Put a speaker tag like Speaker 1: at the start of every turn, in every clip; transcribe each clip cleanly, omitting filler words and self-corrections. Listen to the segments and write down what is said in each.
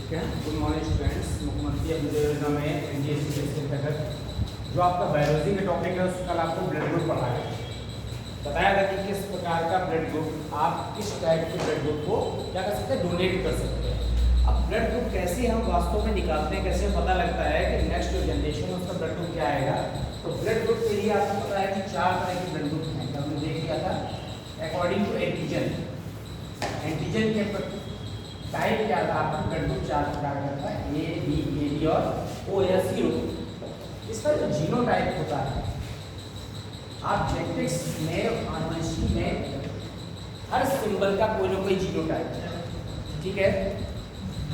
Speaker 1: ठीक है। Good morning students, मुख्यमंत्री अभ्युदय योजना में एनडीएससी के अंतर्गत जो आपका बायोलॉजी का टॉपिक है उसका कल आपको ब्लड ग्रुप पढ़ाया है। बताया था कि किस प्रकार का ब्लड ग्रुप आप किस टाइप के ब्लड ग्रुप को क्या कर सकते हैं, डोनेट कर सकते हैं। अब ब्लड ग्रुप कैसे हम वास्तव में निकालते हैं, कैसे पता लगता है कि नेक्स्ट जो जनरेशन है उसका ब्लड ग्रुप क्या आएगा। तो ब्लड ग्रुप के लिए आपको पता है कि 4 तरह के ब्लड ग्रुप हैं, हमने देख लिया था अकॉर्डिंग टू एंटीजन। एंटीजन के टाइप क्या था, आपका ब्लड ग्रुप 4 प्रकार का था, ए बी और ओ या सी। इसका जो जीनोटाइप होता है, आप जेनेटिक्स में आनुवंशिकी में हर सिंबल का कोई ना कोई जीनोटाइप है, ठीक है।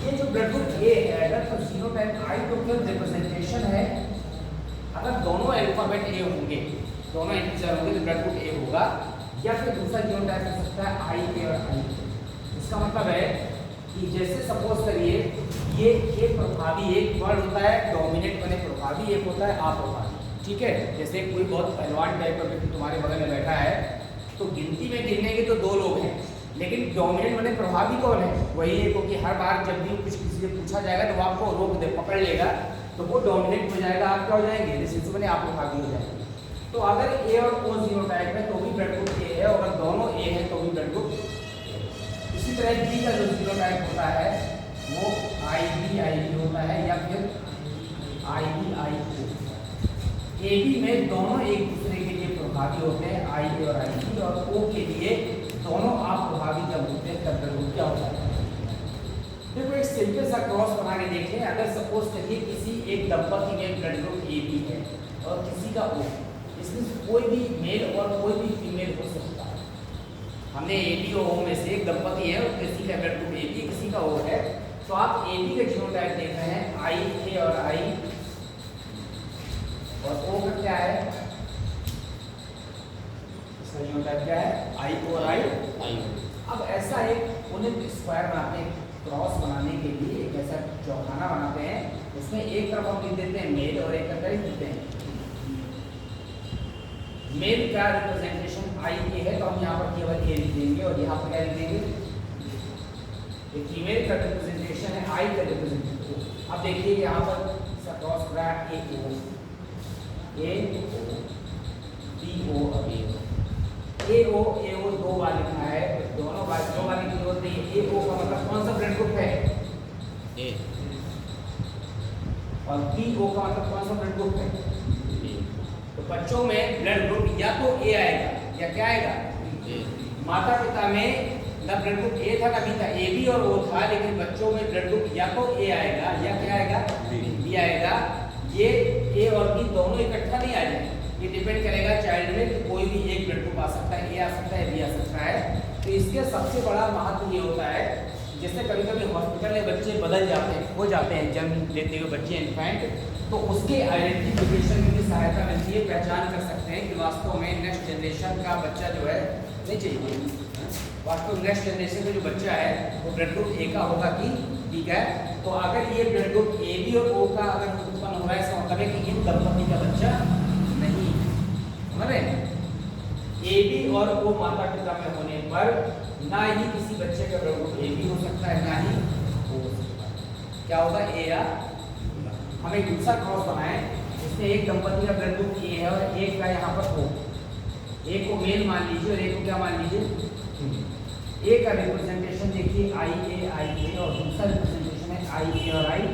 Speaker 1: ये जो ब्लड ग्रुप ए है, अगर तो जीनोटाइप आई तो फिर रिप्रेजेंटेशन है। अगर दोनों अल्फाबेट ए होंगे, दोनों इंटीजर होंगे तो ब्लड ग्रुप ए होगा, या फिर दूसरा जीनोटाइप हो सकता है आई ए और आई। इसका मतलब है कि जैसे सपोज करिए ये एक प्रभावी एक वर्ड होता है, डोमिनेंट बने प्रभावी, एक होता है अप्रभावी, ठीक है। जैसे कोई बहुत पहलवान टाइप का व्यक्ति तुम्हारे बगल में बैठा है तो गिनती में गिनेंगे तो 2 लोग हैं, लेकिन डोमिनेंट बने प्रभावी कौन है, वही है। क्योंकि हर बार जब भी कुछ किसी से पूछा जाएगा तो वो आपको रोक दे, पकड़ लेगा, तो वो डोमिनेंट हो जाएगा, आप क्या हो जाएंगे, रिसेसिव बने आप प्रभावी हो जाएंगे। तो अगर ए और ओ जीनोटाइप है तो भी ब्लड ग्रुप ए है, और अगर दोनों ए है तो भी ब्लड ग्रुप। इसी तरह बी का जो जीनोटाइप होता है वो आई बी होता है, या फिर आई बी ओ। ए बी में दोनों एक दूसरे के लिए प्रभावी होते हैं, आई ए और आई बी, और ओ के लिए दोनों आप प्रभावी जब होते हैं तब ब्लड ग्रुप क्या होता है। देखो एक सिंपल सा क्रॉस बना के देखें। अगर सपोज करिए किसी एक दंपति में ब्लड ग्रुप ए बी है और किसी का ओ, इसमें कोई भी मेल और कोई भी फीमेल हो सकता है। हमने ए बी और ओ में से एक दंपति है और किसी का ब्लड ग्रुप ए बी, किसी का ओ है, तो आप ए बी का जीनोटाइप देख रहे हैं, आई ए और आई, और ओ का क्या है, इसका जीनोटाइप क्या है, आई और आई। अब ऐसा एक उन्हें स्क्वायर बनाते हैं, क्रॉस बनाने के लिए एक ऐसा चौखाना बनाते हैं, उसमें एक तरफ हम लिख देते हैं मेल और एक तरफ लिख देते हैं मेल का रिप्रेजेंटेशन आई ए है, तो हम यहाँ पर केवल ए लिख देंगे, और यहाँ पर क्या लिख देंगे, फीमेल का रिप्रेजेंटेशन है, आई का रिप्रेजेंटेशन। अब देखिए यहाँ पर क्रॉस हो रहा है ए ओ बी ओ और ए ओ 2 बार लिखना है, दोनों बार 2 बार लिखनी होती है। ए ओ का मतलब कौन सा ब्लड ग्रुप है, ए, और बी ओ का मतलब कौन सा ब्लड ग्रुप है, बी। तो बच्चों में ब्लड ग्रुप या तो ए आएगा या क्या आएगा, ए। माता पिता में ना ब्लड ग्रुप ए था ना बी था, ए बी और ओ था, लेकिन बच्चों में ब्लड ग्रुप या तो ए आएगा या क्या आएगा, बी आएगा। ये ए और बी दोनों इकट्ठा नहीं आ जाएंगे, ये डिपेंड करेगा चाइल्ड में कि कोई भी एक ब्लड ग्रुप आ सकता है, ए आ सकता है, बी आ सकता है। तो इसके सबसे बड़ा महत्व ये होता है, जैसे कभी कभी हॉस्पिटल में बच्चे बदल जाते हैं, हो जाते हैं, जन्म लेते हुए बच्चे इन्फेंट, तो उसके आइडेंटिफिकेशन में भी सहायता मिलती है, पहचान कर सकते हैं कि वास्तव में नेक्स्ट जनरेशन का बच्चा जो है, नहीं चाहिए वास्तव नेक्स्ट जनरेशन का जो बच्चा है वो ब्लड ग्रुप ए का होगा कि बी का। तो अगर ये ब्लड ग्रुप ए बी और ओ का अगर उत्पन्न हो रहा है, इसका मतलब है कि इन दंपति का बच्चा नहीं, समझ रहे हैं। ए बी और ओ माता पिता में होने पर ना ही किसी बच्चे का ब्लड ग्रुप ए बी हो सकता है, ना ही ओ हो सकता है, क्या होगा, ए या। हम एक दूसरा क्रॉस बनाए, इसमें एक दंपति का ब्लड ग्रुप ए है और एक का यहाँ पर ओ, एक को मेल मान लीजिए और एक को क्या मान लीजिए, ए का रिप्रेजेंटेशन देखिए आई ए और दूसरा रिप्रेजेंटेशन है आई ए और आई।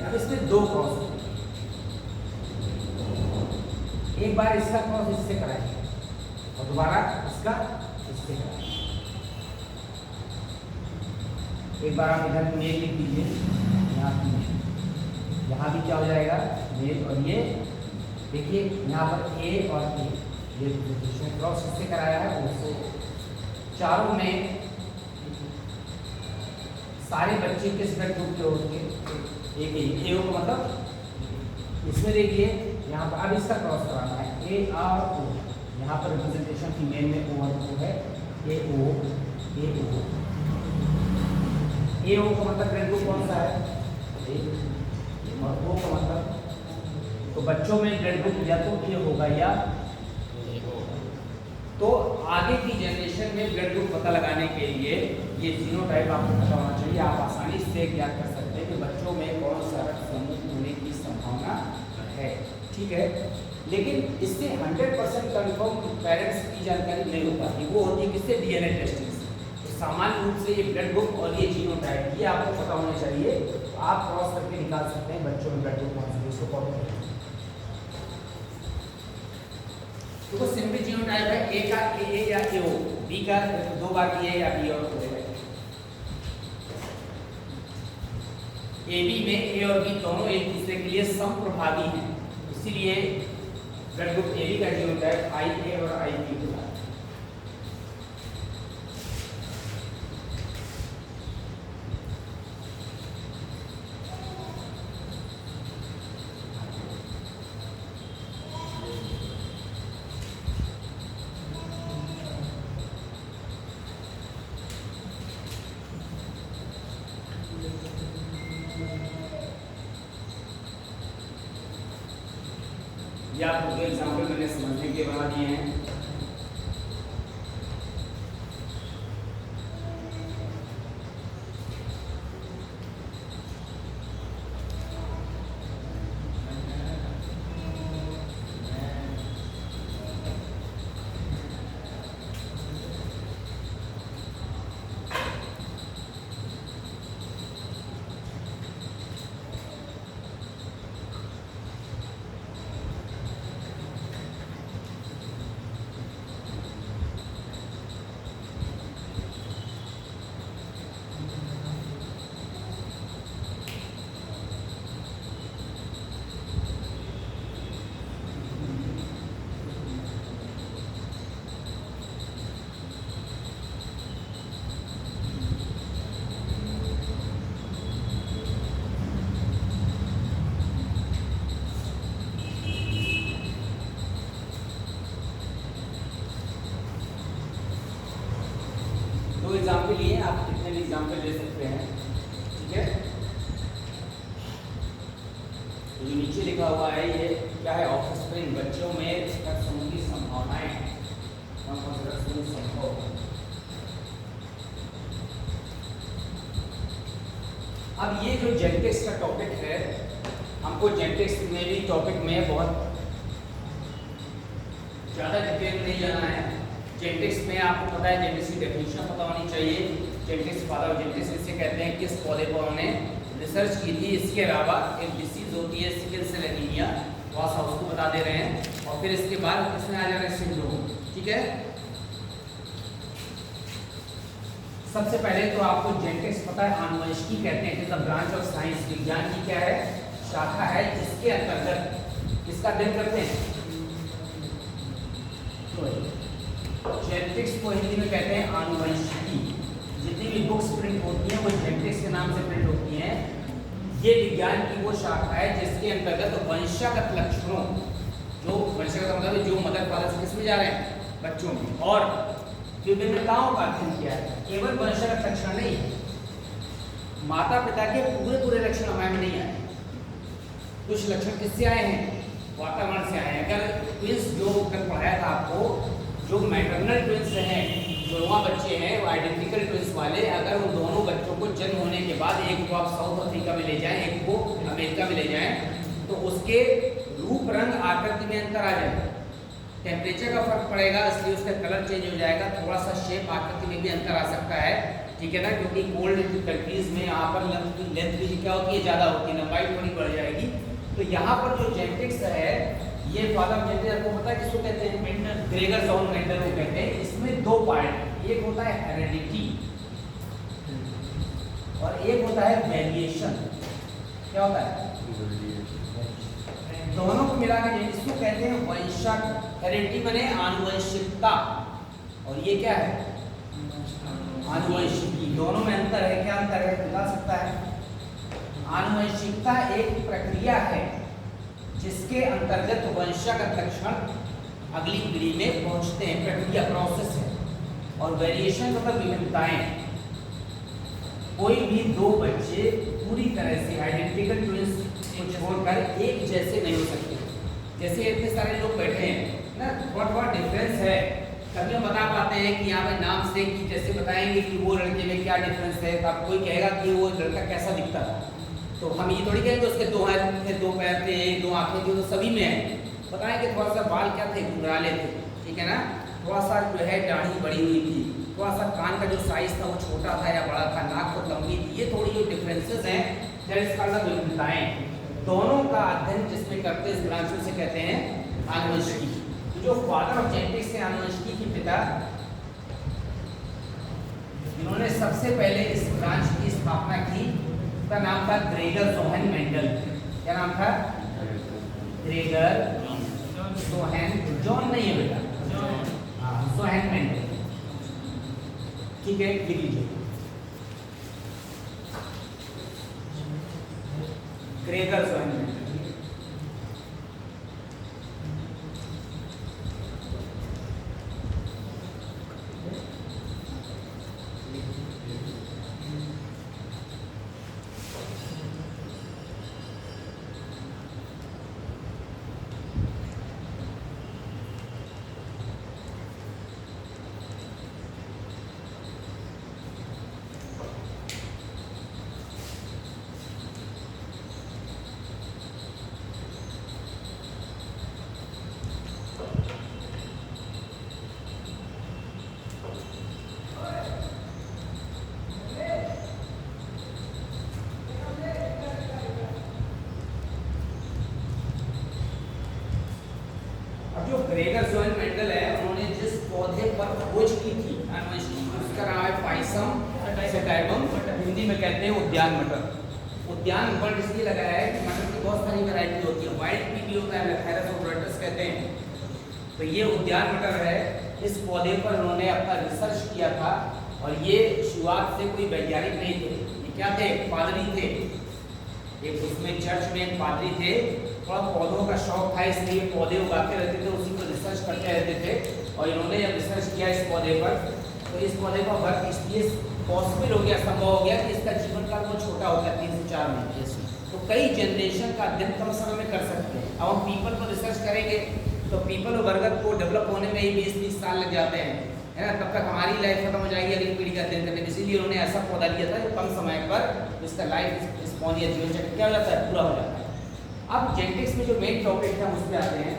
Speaker 1: अब इसमें 2 क्रॉस, एक बार इसका क्रॉस इससे कराएंगे और दोबारा इसका इससे कराएंगे। एक बार आप इधर मेल लिख दीजिए, यहाँ भी क्या हो जाएगा, मेल, और ये देखिए यहाँ पर ए और ए, ये क्रॉस इससे कराया है, उससे चारों में सारे बच्चे किस ब्लड ग्रुप के होंगे, एक ए ओ का मतलब। इसमें देखिए यहाँ पर अब इसका क्रॉस कराना है, ए और ओ, यहाँ पर रिप्रेजेंटेशन फीमेल में ओ और ओ है, ए ओ का मतलब ब्लड ग्रुप कौन सा है, और ओ का मतलब, तो बच्चों में ब्लड ग्रुप या तो ए होगा या तो आगे की जनरेशन में ब्लड ग्रुप पता लगाने के लिए ये जीनोटाइप आपको पता होना चाहिए। आप आसानी से ज्ञात कर सकते हैं कि बच्चों में कौन सा रक्त समूह होने की संभावना है, ठीक है। लेकिन इससे 100% कन्फर्म पेरेंट्स की जानकारी नहीं हो पाती, वो होती है किससे, डीएनए टेस्टिंग से। तो सामान्य रूप से ये ब्लड ग्रुप और ये जीनोटाइप ये आपको पता होना चाहिए। तो आप क्रॉस करके निकाल सकते हैं बच्चों में ब्लड ग्रुप कौन सा है, इसको फॉलो करें। तो वो सिंपल जीनोटाइप है, ए का ए या एओ, बी का दो बार ए या बी और ए बी में ए और बी दोनों एक दूसरे के लिए समप्रभावी हैं, इसीलिए ब्लड ग्रुप ए बी का जीनोटाइप आई ए और आई बी होता है। ये आपको दो एग्जाम्पल मैंने समझने के बना दिए हैं। दो एग्जाम्पल लिए, आप कितने भी एग्जाम्पल ले सकते हैं, ठीक है। तो जो नीचे लिखा हुआ है ये क्या है, ऑफस्प्रिंग, बच्चों में रक्त समूह की संभावनाएं, रक्त समूह संभव। अब ये जो जेनेटिक्स का टॉपिक है, हमको जेनेटिक्स में भी टॉपिक में बहुत ज़्यादा डिटेल नहीं जाना है। जेनेटिक्स में आपको पता है, जेनेटिक्स की डेफिनेशन पता होनी चाहिए। जेनेटिक्स फादर ऑफ जेनेटिक्स इसे कहते हैं, किस पौधे पर उन्होंने रिसर्च की थी। इसके अलावा एक डिसीज होती है सिकल सेल एनीमिया, थोड़ा सा उसको बता दे रहे हैं। और फिर इसके बाद इसमें आ जाएगा सिंड्रोम, ठीक है। सबसे पहले तो आपको जेनेटिक्स पता है, आनुवंशिकी कहते हैं, it is a branch of science, विज्ञान की क्या है, शाखा है, जिसके अंतर्गत इसका अध्ययन करते हैं। जेनेटिक्स को हिंदी में कहते हैं आनुवंशिकी। जितनी भी बुक्स प्रिंट होती हैं वो जेनेटिक्स के नाम से प्रिंट होती हैं। ये विज्ञान की वो शाखा है जिसके अंतर्गत वंशागत लक्षणों, जो वंशागत मतलब जो मदर फादर से किसमें जा रहे हैं, बच्चों में, और विभिन्नताओं का अध्ययन किया है। केवल वंशागत लक्षण नहीं, माता पिता के पूरे पूरे लक्षण हमारे में नहीं आए। कुछ लक्षण किससे आए हैं, वातावरण से आए हैं। अगर ट्विंस जो कल पढ़ाया था आपको, जो मैटरनल ट्विंस हैं, जुड़वा बच्चे हैं, वो आइडेंटिकल ट्विंस वाले, अगर उन दोनों बच्चों को जन्म होने के बाद एक को आप साउथ अफ्रीका में ले जाएं, एक को अमेरिका में ले जाएं, तो उसके रूप रंग आकृति में अंतर आ जाएगा। टेम्परेचर का फर्क पड़ेगा, इसलिए उसका कलर चेंज हो जाएगा, थोड़ा सा शेप आकृति में भी अंतर आ सकता है, ठीक है ना। क्योंकि कोल्ड कंट्रीज में यहाँ पर लेंथ भी क्या होती है, ज़्यादा होती है, लंबाई थोड़ी बढ़ जाएगी। तो यहाँ पर जो जेनेटिक्स है, ये फादर ऑफ जेनेटिक्स आपको पता है किसको कहते हैं, मेंडल, ग्रेगर जॉन मेंडल को कहते हैं। इसमें दो पार्ट, एक होता है हेरेडिटी और एक होता है वेरिएशन। क्या होता है, दोनों को मिला के इसको कहते हैं वंशक। हेरेडिटी माने आनुवंशिकता, और ये क्या है, आनुवंशिकी। दोनों में अंतर है, क्या अंतर है, बता सकता है। आनुवंशिकता एक प्रक्रिया है जिसके अंतर्गत वंशागत लक्षण अगली पीढ़ी में पहुंचते हैं, प्रक्रिया प्रोसेस है। और वेरिएशन मतलब विभिन्नताएं। कोई भी दो बच्चे पूरी तरह से आइडेंटिकल ट्विंस को छोड़कर एक जैसे नहीं हो सकते। जैसे इतने सारे लोग बैठे हैं ना, थोड़ा थोड़ा डिफरेंस है,
Speaker 2: तभी हम बता पाते हैं कि यहाँ पे नाम से कि जैसे बताएंगे कि वो लड़के में क्या डिफरेंस है, तो आप कोई कहेगा कि वो लड़का कैसा दिखता था, तो हम ये थोड़ी कहेंगे उसके 2 हाथ थे, 2 पैर थे, 2 आंखें थी, तो सभी में है। बताएंगे थोड़ा सा बाल क्या थे, घुंघराले थे, ठीक है ना, थोड़ा सा जो है दाढ़ी बड़ी हुई थी, थोड़ा सा कान का जो साइज था वो छोटा था या बड़ा था, नाक तो लंबी थी, ये थोड़ी जो डिफरेंसेस हैं दैट इज कॉल्ड द विभिन्नताएं। दोनों का अध्ययन जिसमें करते हैं इस ब्रांच में से कहते हैं आनुवंशिकी। जो फादर ऑफ जेनेटिक्स है आनुवंशिकी के पिता, इन्होंने सबसे पहले इस ब्रांच की स्थापना की, उसका नाम था ग्रेगर जोहन मेंडल। क्या नाम था? ग्रेगर जोहन, जॉन नहीं है बेटा, हाँ जोहन मेंडल, ठीक है, लिख लीजिए ग्रेगर जोहन मेंडल। जो ग्रेगर जोहन मेंडल है, उन्होंने जिस पौधे पर खोज की थी आनुवंशिकी, उसका नाम है पाइसम सैटिवम, हिंदी में कहते हैं उद्यान मटर। उद्यान वर्ड इसलिए लगाया है कि मटर की बहुत सारी वैरायटी होती है, वाइट पी भी होता है, लेथेरस ऑपरेटस कहते हैं, तो ये उद्यान मटर है। इस पौधे पर उन्होंने अपना रिसर्च किया था, और ये शुरुआत से कोई वैज्ञानिक नहीं थे, ये क्या थे, पादरी थे, एक उसमें चर्च में एक पादरी थे, थोड़ा पौधों का शौक था, इसलिए पौधे उगाते रहते थे, उसी पर रिसर्च करते रहते थे। और इन्होंने जब रिसर्च किया इस पौधे पर, तो इस पौधे का वर्क इसलिए पॉसिबल हो गया, संभव हो गया कि इसका जीवन काल बहुत छोटा होता है, 3 से 4 महीने, तो कई जनरेशन का अध्ययन कम समय में कर सकते हैं। अब हम पीपल पर रिसर्च करेंगे तो पीपल और बरगद को डेवलप होने में ही 20-30 साल लग जाते हैं, है ना, तब तक हमारी लाइफ खत्म हो जाएगी अगली पीढ़ी का अध्ययन करने में। इसीलिए उन्होंने ऐसा पौधा लिया था जो कम समय पर इसका लाइफ स्पॉन या जीवन चक्र क्या हो जाता है, पूरा हो जाता है। अब जेनेटिक्स में जो मेन टॉपिक है उस पर आते हैं।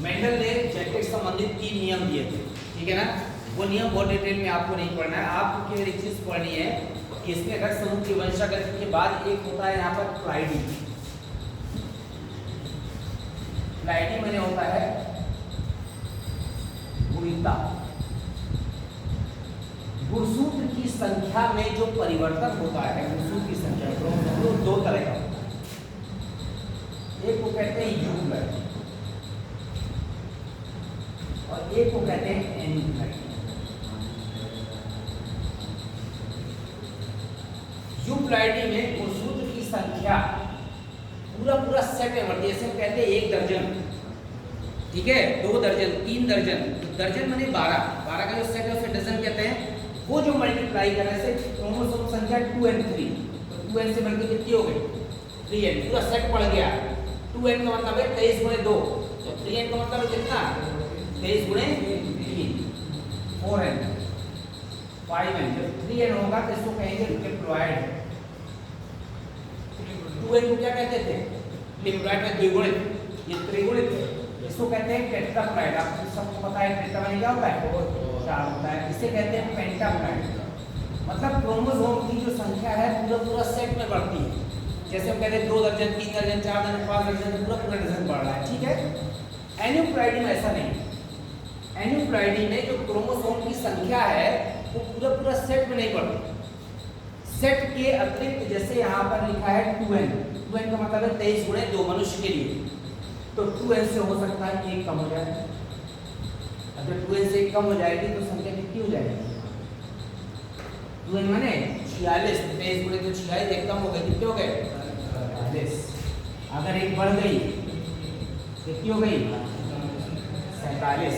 Speaker 2: मेंडल ने जेनेटिक्स संबंधित 3 नियम दिए थे, ठीक है ना, वो नियम बहुत डिटेल में आपको नहीं पढ़ना है, आपको केवल एक चीज पढ़नी है कि इसमें रक्त समूह की वंशागति के बाद एक होता है यहाँ पर प्लाइडी। प्लाइडी माने होता है गुणिता, गुणसूत्र की संख्या में जो परिवर्तन होता है, गुणसूत्र की संख्या वो 2 तरह का होता है, एक को कहते हैं यूप्लाइडी और एक को कहते हैं एन्यूप्लाइडी। यूप्लाइडी में गुणसूत्र की संख्या पूरा सेट में बढ़ती है, जैसे हम कहते हैं 1 दर्जन, ठीक है, 2 दर्जन, 3 दर्जन, दर्जन माने 12 का जो सेट है उसे डजन कहते हैं। वो जो मल्टीप्लाई करने से क्रोमोसोम संख्या 2n 3, तो 2n से बढ़कर कितनी हो गई, 3n, पूरा सेट बढ़ गया। 2n का मतलब है 23 गुणे 2, तो 3n का मतलब है कितना, 23 गुणे 3, 4n, 5n, जब 3n होगा तो इसको कहेंगे ट्रिप्लॉइड। 2n को क्या कहते थे, ट्रिप्लॉइड में द्विगुणित, ये त्रिगुणित है, इसको कहते हैं टेट्राप्लॉइड। आपको सबको पता है टेट्रा माने क्या होता है, 4 होता है, इसे कहते हैं पेंटाप्लॉइड। मतलब क्रोमोसोम की जो संख्या है पूरा सेट में बढ़ती है, जैसे हम कहते हैं 2 दर्जन, 3 दर्जन, 4 दर्जन, 5 दर्जन, पूरा डजन बढ़ रहा है, ठीक है। एन्यूप्लॉइडी में ऐसा नहीं, एन्यूप्लॉइडी में जो क्रोमोसोम की संख्या है वो पूरा सेट में नहीं बढ़ती, सेट के अतिरिक्त, जैसे यहाँ पर लिखा है 2n, 2n का मतलब है 23 गुणे 2 मनुष्य के लिए, तो 2n से हो सकता है 1 कम हो जाए। अगर 2n से 1 कम हो जाएगी तो संख्या कितनी हो जाएगी, 2n माने 46, 23 गुणे 2 46, 1 कम हो गई, कितने हो गए, 48। अगर 1 बढ़ गई कितनी हो गई, 47।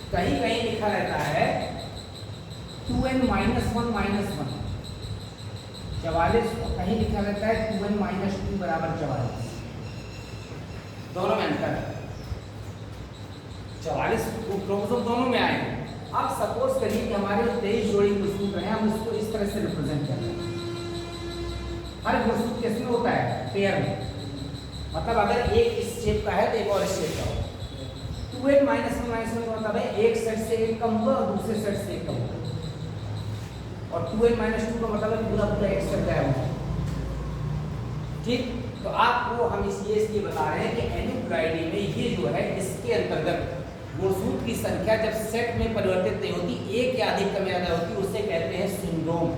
Speaker 2: कहीं कहीं लिखा रहता है 2n -1 -1, 44, कहीं लिखा रहता है 2n माइनस 2 बराबर 44, दोनों में अंतर है। 44 क्रोमोसोम दोनों में आएंगे। अब सपोज करिए कि हमारे 23 जोड़ी गुणसूत्र हैं, हम इसको इस तरह से रिप्रेजेंट कर रहे हैं। हर गुणसूत्र किसमें होता है? पेयर में। मतलब अगर एक इस शेप का है तो एक और इस शेप का होगा। 2n माइनस 1 का मतलब है एक सेट से एक कम हुआ और दूसरे सेट से एक कम हुआ, और 2n माइनस 2 का मतलब है पूरा पूरा एक सेट गायब हुआ। ठीक, तो आपको हम इसलिए बता रहे हैं कि एन्यूक्लाइडी में ये जो है इसके अंतर्गत गुणसूत्र की संख्या जब सेट में परिवर्तित नहीं होती, एक या अधिक कम ज्यादा होती, उसे कहते हैं सिंड्रोम।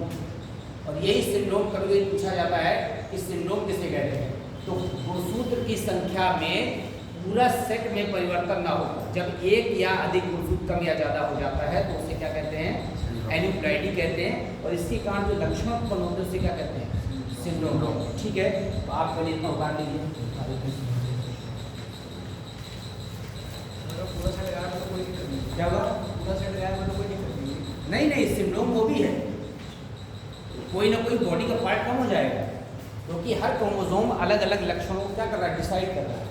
Speaker 2: और यही सिंड्रोम कभी पूछा जाता है कि सिंड्रोम किसे कहते हैं। तो गुणसूत्र की संख्या में पूरा सेट में परिवर्तन ना हो, जब एक या अधिक गुणसूत्र कम या ज्यादा हो जाता है तो उसे क्या कहते हैं? एन्यूक्लाइडी कहते हैं। और इसके कारण जो लक्षण उत्पन्न होते हैं उसे क्या कहते हैं? सिंड्रोम। ठीक है, तो आप पहले इतना उतार लीजिए। क्या हुआ? नहीं, सिंड्रोम वो भी है, कोई ना कोई बॉडी का पार्ट कम हो जाएगा, क्योंकि हर क्रोमोसोम अलग अलग लक्षणों को क्या कर रहा है? डिसाइड कर रहा है।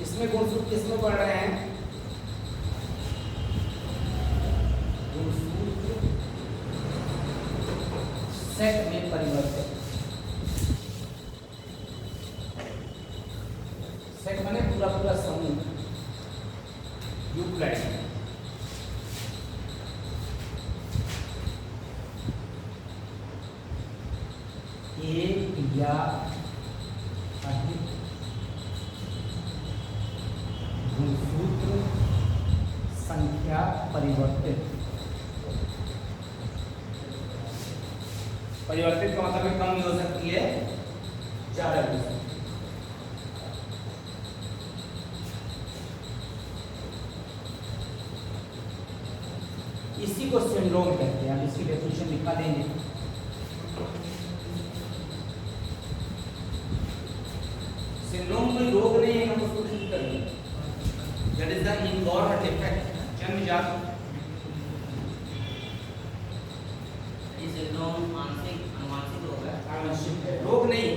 Speaker 2: इसमें गुणसूत्र किसमें पढ़ रहे हैं? गुणसूत्र सेट में परिवर्तित। सेट माने पूरा पूरा समूह, यूक्लाइड। एक या अधिक गुणसूत्र संख्या परिवर्तित। परिवर्तित का मतलब कम भी हो सकती है, ज्यादा भी हो सकती है। इसी को सिंड्रोम कहते हैं। हम इसकी डेफिनेशन लिखा देंगे। सिंड्रोम कोई रोग नहीं है, हम उसको ठीक करेंगे। That is the inborn defect, जन्मजात।
Speaker 3: ये सिंड्रोम मानसिक अनुवांशिक रोग है।
Speaker 2: आनुवंशिक है, रोग नहीं,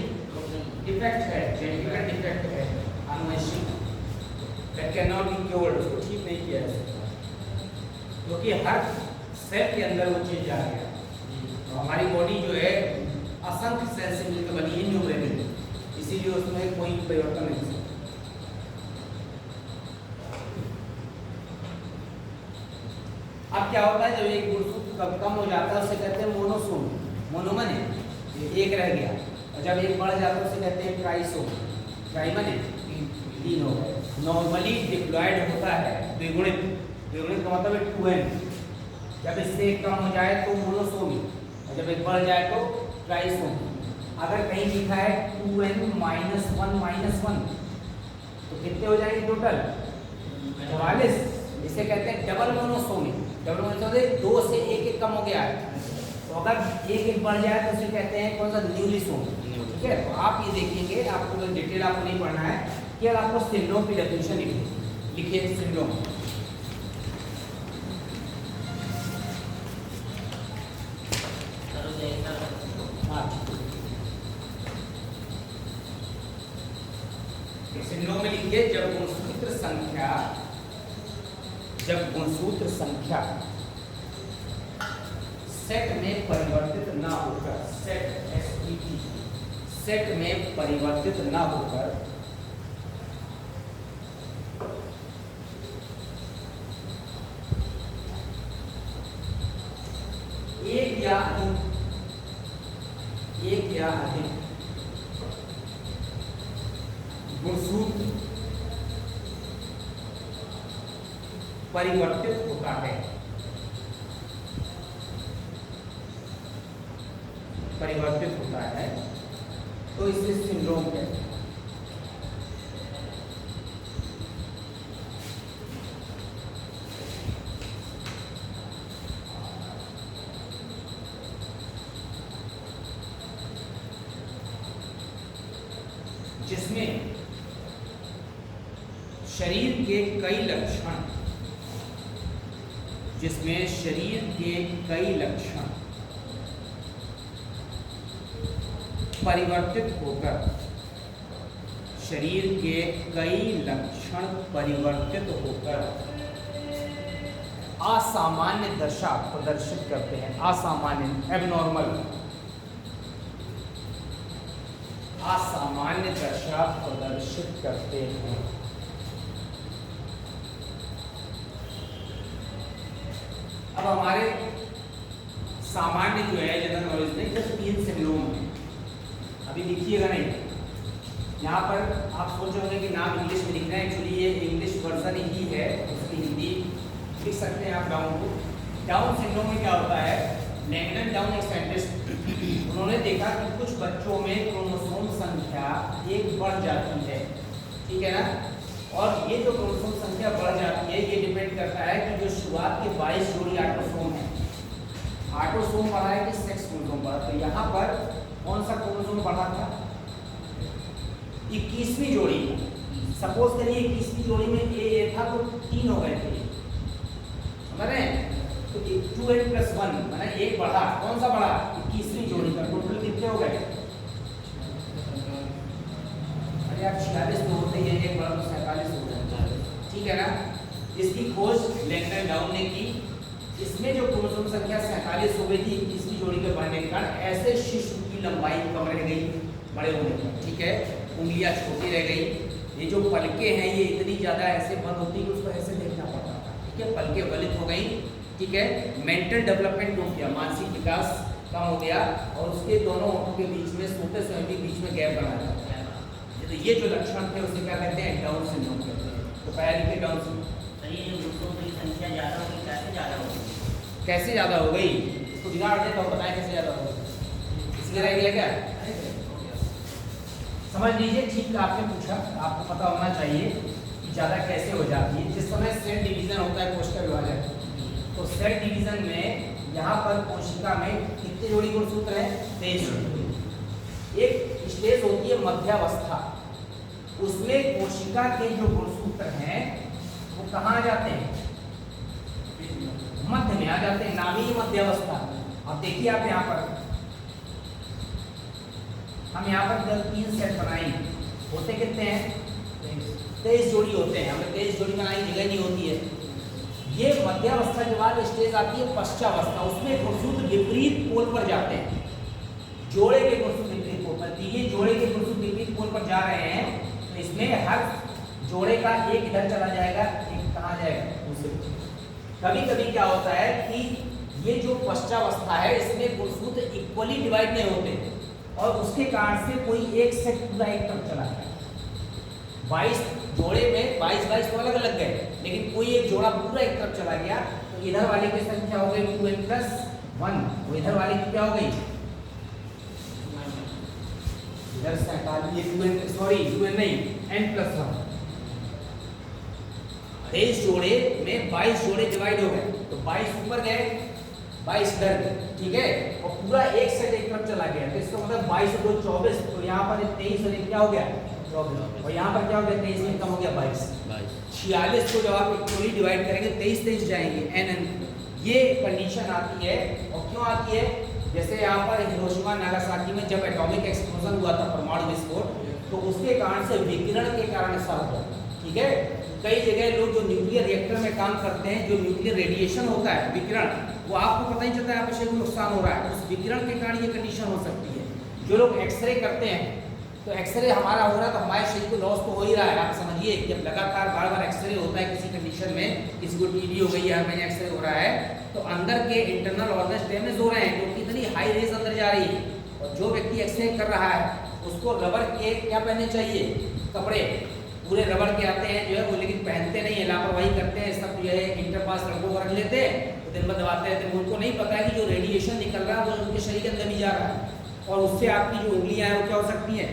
Speaker 2: डिफेक्ट है, जेनेटिक डिफेक्ट है, आनुवंशिक। That can not be cured, उसको ठीक नहीं किया जा सकता, क्योंकि हर सेल के अंदर वो चीज जा रही है। तो हमारी बॉडी जो है असंख्य सेल से मिलकर बनी है, न्यूमेरिकल, इसीलिए उसमें कोई परिवर्तन नहीं हो सकता। अब क्या होता है, जब एक गुणसूत्र कम हो जाता है उसे कहते हैं मोनोसोम। मोनोमन है, एक रह गया, और जब एक बढ़ जाता है उसे कहते हैं ट्राइसोम। ट्राइमन है, 3 हो गए। नॉर्मली डिप्लॉयड होता है द्विगुणित। द्विगुणित का मतलब है 2n। जब इससे एक कम हो जाए तो मोनोसोमी, और जब एक बढ़ जाए तो ट्राइसोमी। अगर कहीं लिखा है 2n माइनस 1 तो कितने हो जाएंगे टोटल? 44। इसे कहते हैं डबल मोनोसोमी। डबल मोनोसोमी 2 से 1 कम हो गया है, तो अगर एक बढ़ जाए तो उसे कहते हैं कौन सा? न्यूलिसोम। ठीक है, तो आप ये देखेंगे, आपको डिटेल आपको नहीं पढ़ना है, केवल आपको सिंड्रोम की डेफिनेशन लिखिए। सिंड्रोम सिंड्रोम में लिखिए, जब गुणसूत्र संख्या सेट में परिवर्तित ना होकर, सेट में परिवर्तित ना होकर एक या अधिक गुणसूत्र परिवर्तित होता है, तो इसे सिंड्रोम कहते हैं। के कई लक्षण, जिसमें शरीर के कई लक्षण परिवर्तित होकर, शरीर के कई लक्षण परिवर्तित होकर असामान्य दशा प्रदर्शित करते हैं। असामान्य, एबनॉर्मल, असामान्य दशा प्रदर्शित करते हैं। अब हमारे सामान्य जो है जनरल नॉलेज में जस्ट 3 सिंड्रोम है। अभी लिखिएगा नहीं, यहाँ पर आप सोच रहे होंगे कि नाम इंग्लिश में लिख रहे हैं, एक्चुअली ये इंग्लिश वर्जन ही है, उसकी हिंदी लिख सकते हैं आप डाउन को। डाउन सिंड्रोम में क्या होता है, लैंगडन डाउन एक साइंटिस्ट, उन्होंने देखा कि कुछ बच्चों में क्रोमोसोम संख्या 1 बढ़ जाती है, ठीक है ना। और ये जो क्रोमोसोम संख्या बढ़ जाती है ये डिपेंड करता है कि जो शुरुआत के 22 जोड़ी ऑटोसोम है, ऑटोसोम बढ़ा है कि सेक्स क्रोमोसोम बढ़ा। तो यहाँ पर कौन सा क्रोमोसोम बढ़ा था, 21वीं जोड़ी। सपोज करिए 21वीं जोड़ी में ए था तो 3 हो गए थे, समझ रहे हैं। तो 2n + 1 माने 1 बढ़ा, कौन सा बढ़ा, 21वीं जोड़ी का। टोटल कितने हो गए, अरे आप 46 तो होते ही है, 1 बढ़ा तो 47 हो गए, ठीक है ना। इसकी खोज लैंगडन डाउन ने की। इसमें जो क्रोमोसोम संख्या 47 हो गई थी 21वीं जोड़ी के बढ़ने के कारण, ऐसे शिशु की लंबाई कम रह गई बड़े होने पर, ठीक है, उंगलियां छोटी रह गई। ये जो पलकें हैं ये इतनी ज़्यादा ऐसे बंद होती कि उसको ऐसे देखना पड़ता था, ठीक है, पलकें गलित हो गई, ठीक है। मेंटल डेवलपमेंट हो गया, मानसिक विकास कम हो गया, और उसके दोनों होठों के बीच में, सोते समय भी बीच में गैप बना जाता है। तो ये जो लक्षण थे उसे क्या कहते हैं, डाउन सिंड्रोम कहते हैं। तो पहले लिखे डाउन सिंड्रोम।
Speaker 3: ये ग्रुपों की संख्या ज़्यादा होगी, कैसे ज़्यादा होगी?
Speaker 2: कैसे ज़्यादा हो गई, इसको बिगाड़ दे तो बताएं कैसे ज़्यादा हो गई, इसलिए रह गया क्या, समझ लीजिए। ठीक आपने पूछा, आपको पता होना चाहिए कि ज़्यादा कैसे हो जाती है। जिस समय सेल डिवीजन होता है, कोशिका विभाजन, तो सेल डिवीजन में यहाँ पर कोशिका में कितने जोड़ी गुणसूत्र हैं, 23 जोड़ी। एक स्टेज होती है मध्यावस्था, उसमें कोशिका के जो गुणसूत्र हैं वो कहाँ आ जाते हैं, मध्य में आ जाते हैं, नाभीय मध्यावस्था। अब देखिए आप यहाँ पर, हम यहाँ पर जब 3 सेट बनाएंगे, होते कितने हैं, 23 जोड़ी होते हैं। हमें 23 जोड़ी बनाने की जगह नहीं होती है। ये मध्यावस्था के बाद स्टेज आती है पश्चावस्था, उसमें गुणसूत्र विपरीत पोल पर जाते हैं, जोड़े के गुणसूत्र विपरीत पोल पर। ये जोड़े के गुणसूत्र विपरीत पोल पर जा रहे हैं, तो इसमें हर जोड़े का एक इधर चला जाएगा, एक कहाँ जाएगा, दूसरे। कभी कभी क्या होता है कि ये जो पश्चावस्था है इसमें गुणसूत्र इक्वली डिवाइड नहीं होते, और उसके कारण से कोई एक सेट पूरा एक तरफ चला गया। 22 जोड़े में 22 तो अलग अलग गए, लेकिन कोई एक जोड़ा पूरा एक तरफ चला गया, तो इधर वाले की संख्या हो गई 2n + 1, वो इधर वाले की क्या हो गई, इधर 2n नहीं, n + 1। 23 जोड़े में 22 जोड़े डिवाइड हो गए, तो 22 ऊपर गए, 22 इधर गए, ठीक है, और पूरा एक सेट एक तरफ चला गया। तो इसका मतलब 22 और 2 24, तो यहाँ पर 23 और 1 क्या हो गया, 24, और यहाँ पर क्या हो गया, 23 में कम हो गया 22। 46 को जब आप इक्वली डिवाइड करेंगे 23 जाएंगे, n ये कंडीशन आती है। और क्यों आती है, जैसे यहाँ पर हिरोशिमा नागासाकी में जब एटॉमिक एक्सप्लोजन हुआ था, परमाणु विस्फोट, तो उसके कारण से विकिरण के कारण ऐसा हुआ, ठीक है। कई जगह लोग जो न्यूक्लियर रिएक्टर में काम करते हैं, जो न्यूक्लियर रेडिएशन होता है, विकिरण, वो आपको पता ही चलता है आपके शरीर को नुकसान हो रहा है, उस विकिरण के कारण ये कंडीशन हो सकती है। जो लोग एक्सरे करते हैं, तो एक्सरे हमारा हो रहा है तो हमारे शरीर को लॉस तो हो ही रहा है। आप समझिए, जब लगातार बार बार एक्सरे होता है किसी कंडीशन में, किसी को टीबी हो गई है, हर महीने एक्सरे हो रहा है, तो अंदर के इंटरनल ऑर्गन्स डैमेज हो रहे हैं, क्योंकि इतनी हाई रेज अंदर जा रही है। और जो व्यक्ति एक्सरे कर रहा है उसको रबर के क्या पहनने चाहिए, कपड़े पूरे रबर के आते हैं जो है वो, लेकिन पहनते नहीं है, लापरवाही करते हैं, सब जो है इंटरपास लड़कों को रख लेते हैं, तो दिन भर दबाते रहते हैं। उनको नहीं पता है कि जो रेडिएशन निकल रहा है वो उनके शरीर के अंदर भी जा रहा है, और उससे आपकी जो उंगलियां हैं वो क्या हो सकती हैं,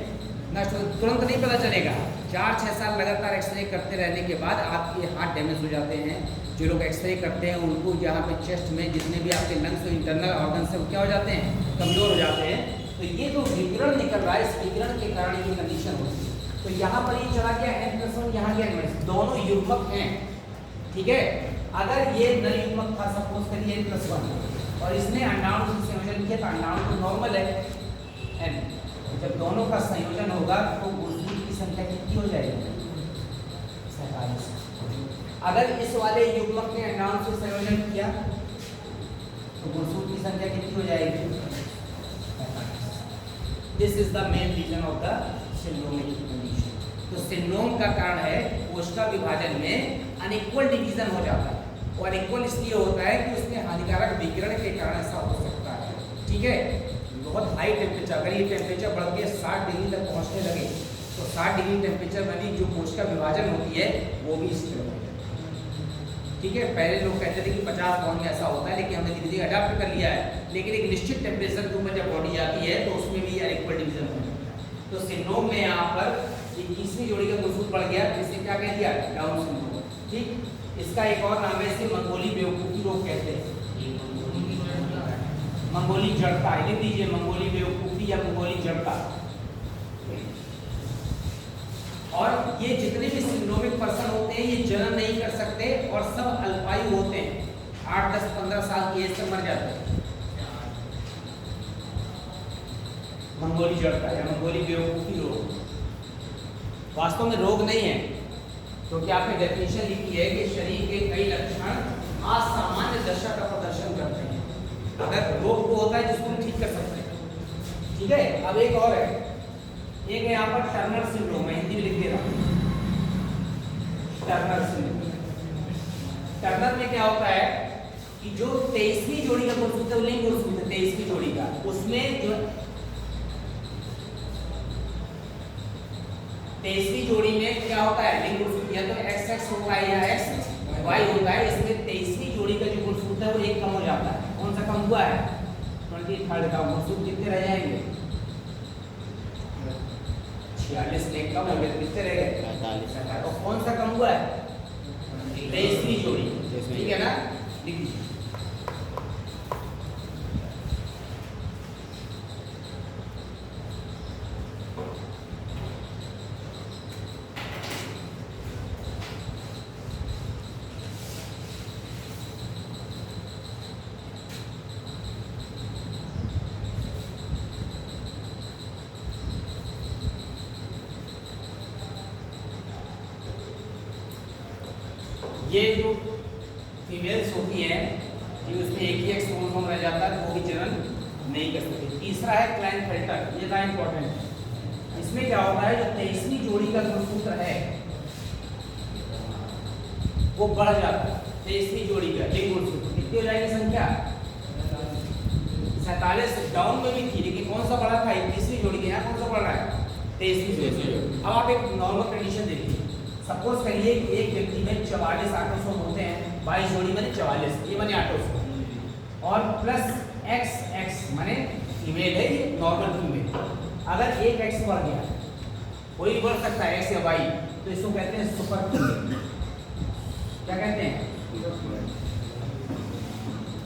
Speaker 2: नष्ट। तुरंत नहीं पता चलेगा, 4-6 साल लगातार एक्सरे करते रहने के बाद आपके हाथ डैमेज हो जाते हैं। जो लोग एक्सरे करते हैं उनको यहाँ पे चेस्ट में जितने भी आपके लंग्स और इंटरनल ऑर्गन से वो क्या हो जाते हैं, कमज़ोर हो जाते हैं। तो ये जो विकिरण निकल रहा है, इस विकिरण के कारण ये कंडीशन होती है। तो यहाँ पर ये चला गया n+1, यहाँ गया n-, दोनों युग्मक हैं, ठीक है। अगर ये नर युग्मक था, सपोज करिए n+1, और इसने अंडाणु से संयोजन किया, तो अंडाणु तो नॉर्मल है n, जब दोनों का संयोजन होगा तो गुणसूत्र की संख्या कितनी हो जाएगी? 47। अगर इस वाले युग्मक ने अंडाणु से संयोजन किया तो गुणसूत्र की संख्या कितनी हो जाएगी? 45। This is the main reason of the syndromic condition. तो सिंड्रोम का कारण है कोशिका विभाजन में अनइक्वल डिवीजन हो जाता है, और अनइक्वल इसलिए होता है कि उसमें हानिकारक विकिरण के कारण ऐसा हो सकता है, ठीक है। बहुत हाई टेम्परेचर, अगर ये टेम्परेचर बढ़ के 60 डिग्री तक पहुंचने लगे तो 60 डिग्री टेम्परेचर में भी जो कोशिका विभाजन होती है वो भी स्थिर हो जाती है, ठीक है। पहले लोग कहते थे कि 50 पाउंड में ऐसा होता है, लेकिन हमने धीरे धीरे अडाप्ट कर लिया है, लेकिन एक निश्चित टेम्परेचर के ऊपर जब बॉडी आती है तो उसमें भी अनइक्वल डिवीजन हो जाता है। तो सिंड्रोम में यहाँ पर 21वीं जोड़ी का गुणसूत्र बढ़ गया, जिसे क्या कह दिया? डाउन सिंड्रोम, ठीक। इसका एक और नाम है, इसे मंगोली बेवकूफी रोग कहते हैं, मंगोली जड़ता, लिख लीजिए, मंगोली बेवकूफी या मंगोली जड़ता। और ये जितने भी सिंड्रोमिक पर्सन होते हैं ये जन्म नहीं कर सकते और सब अल्पायु होते हैं, 8, 10, 15 साल की एज तक मर जाते हैं। मंगोली जड़ता या मंगोली बेवकूफी रोग वास्तव में रोग नहीं है, क्योंकि आपने डेफिनेशन लिखी है कि शरीर के कई लक्षण असामान्य दशा का प्रदर्शन करते हैं। अगर रोग वो होता है जिसको हम ठीक कर सकते हैं, ठीक है। अब एक और है, एक है यहाँ पर टर्नर सिंड्रोम, मैं हिंदी में लिख दे रहा हूँ, टर्नर सिंड्रोम। टर्नर में क्या होता है कि जो 23वीं जोड़ी का गुणसूत्र है, लिंग गुणसूत्र 23वीं जोड़ी का, उसमें जो 23वीं जोड़ी में क्या होता है? लिंग गुणसूत्र या तो XX होता है या XY होता है। इसमें 23वीं जोड़ी का जो गुणसूत्र है वो एक कम हो जाता है। कौन सा कम हुआ है? 23 का गुणसूत्र कितने रह जाएंगे? 46 ने कम हो गए, कितने रह गए? 45। और कौन सा कम हुआ है? 23वीं जोड़ी, ठीक है ना, लिख लीजिए। ये जो फीमेल्स होती हैं कि उसमें एक ही एक्स क्रोमोसोम रह जाता है, वो भी जनन नहीं कर सकती। तीसरा है क्लाइनफेल्टर, ये था इंपॉर्टेंट। इसमें क्या होता है, जो 23वीं जोड़ी का गुणसूत्र है वो बढ़ जाता है। 23वीं जोड़ी का लिंग गुणसूत्र कितनी हो जाएगी संख्या? 47 डाउन में भी थी, लेकिन कौन सा बढ़ा था? 21वीं जोड़ी के। यहाँ कौन सा बढ़ रहा है? 23वीं जोड़ी। अब आप एक नॉर्मल कंडीशन देखिए, सपोज करिए कि एक व्यक्ति में 44 ऑटोसोम होते हैं, 22 जोड़ी माने 44, ये माने ऑटोसोम, और प्लस XX माने फीमेल है, ये नॉर्मल फीमेल। अगर एक X बढ़ गया, कोई भी बढ़ सकता है X या Y, तो इसको कहते हैं सुपर फीमेल। क्या कहते हैं?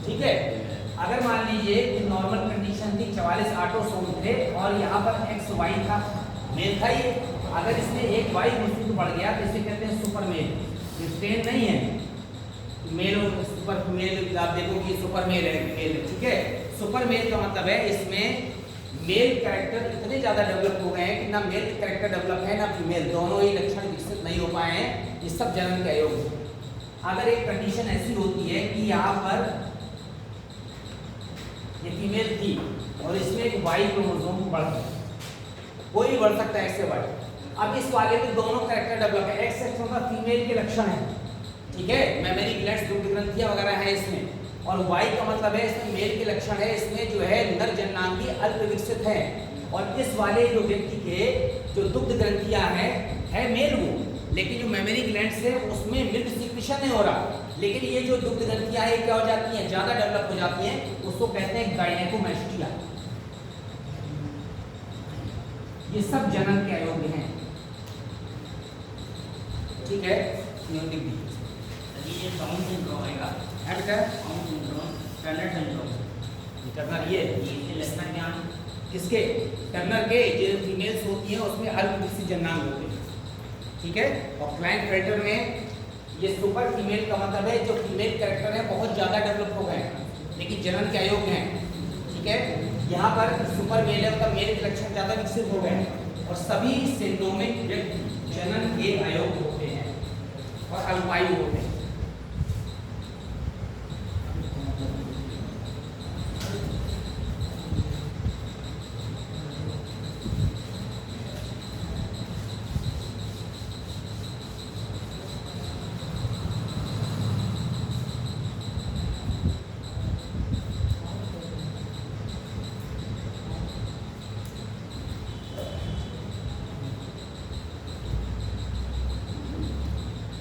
Speaker 2: ठीक है। अगर मान लीजिए कि नॉर्मल कंडीशन थी, 44 ऑटोसोम थे और यहाँ पर XY था, मेल था ये, अगर इसमें एक Y गुणसूत्र बढ़ गया तो इसे कहते हैं सुपर मेल। ये स्टेन नहीं है, मेल और सुपर मेल, आप देखो कि सुपर मेल है, मेल, ठीक है। सुपर मेल का मतलब है इसमें मेल कैरेक्टर इतने ज़्यादा डेवलप हो गए हैं कि ना मेल कैरेक्टर डेवलप है ना फीमेल, दोनों ही लक्षण विकसित नहीं हो पाए हैं। ये सब जन्म के अयोग है। अगर एक कंडीशन ऐसी होती है कि यहाँ पर ये फीमेल थी और इसमें एक Y क्रोमोसोम बढ़ गया, कोई भी बढ़ सकता है X से Y। अब इस वाले में दोनों कैरेक्टर डेवलप है, XX होगा फीमेल के लक्षण है, ठीक है, मेमोरी ग्लैंड्स, दुग्ध ग्रंथियां वगैरह है इसमें, और Y का मतलब है इसमें मेल के लक्षण है, इसमें जो है नर जननांगी अल्प विकसित है, और इस वाले जो व्यक्ति के जो दुग्ध ग्रंथियां हैं है मेल वो, लेकिन जो मेमोरी ग्लैंड्स है उसमें मिल्क सिक्रीशन नहीं हो रहा, लेकिन ये जो दुग्ध ग्रंथियां है क्या हो जाती हैं? ज़्यादा डेवलप हो जाती हैं, उसको कहते हैं गायनेकोमैस्टिया। ये सब जन्म के अयोग्य हैं, ठीक है।
Speaker 3: ये डाउन सिंड्रोम आएगा,
Speaker 2: बेटा
Speaker 3: down syndrome, Turner syndrome,
Speaker 2: Turner ये
Speaker 3: लक्षण क्या?
Speaker 2: किसके? टर्नर के जो फीमेल्स होती हैं उसमें अल्प विकसित जननांग होते हैं, ठीक है। और क्लाइंट में ये सुपर फीमेल का मतलब है जो फीमेल कैरेक्टर है बहुत ज़्यादा डेवलप हो गए हैं लेकिन जनन के अयोग्य हैं, ठीक है। यहाँ पर सुपर मेल है मतलब मेल के लक्षण ज़्यादा विकसित हो गए हैं और सभी सिंड्रोमिक व्यक्ति जनन के अयोग्य होते हैं और अल्पायु होते हैं।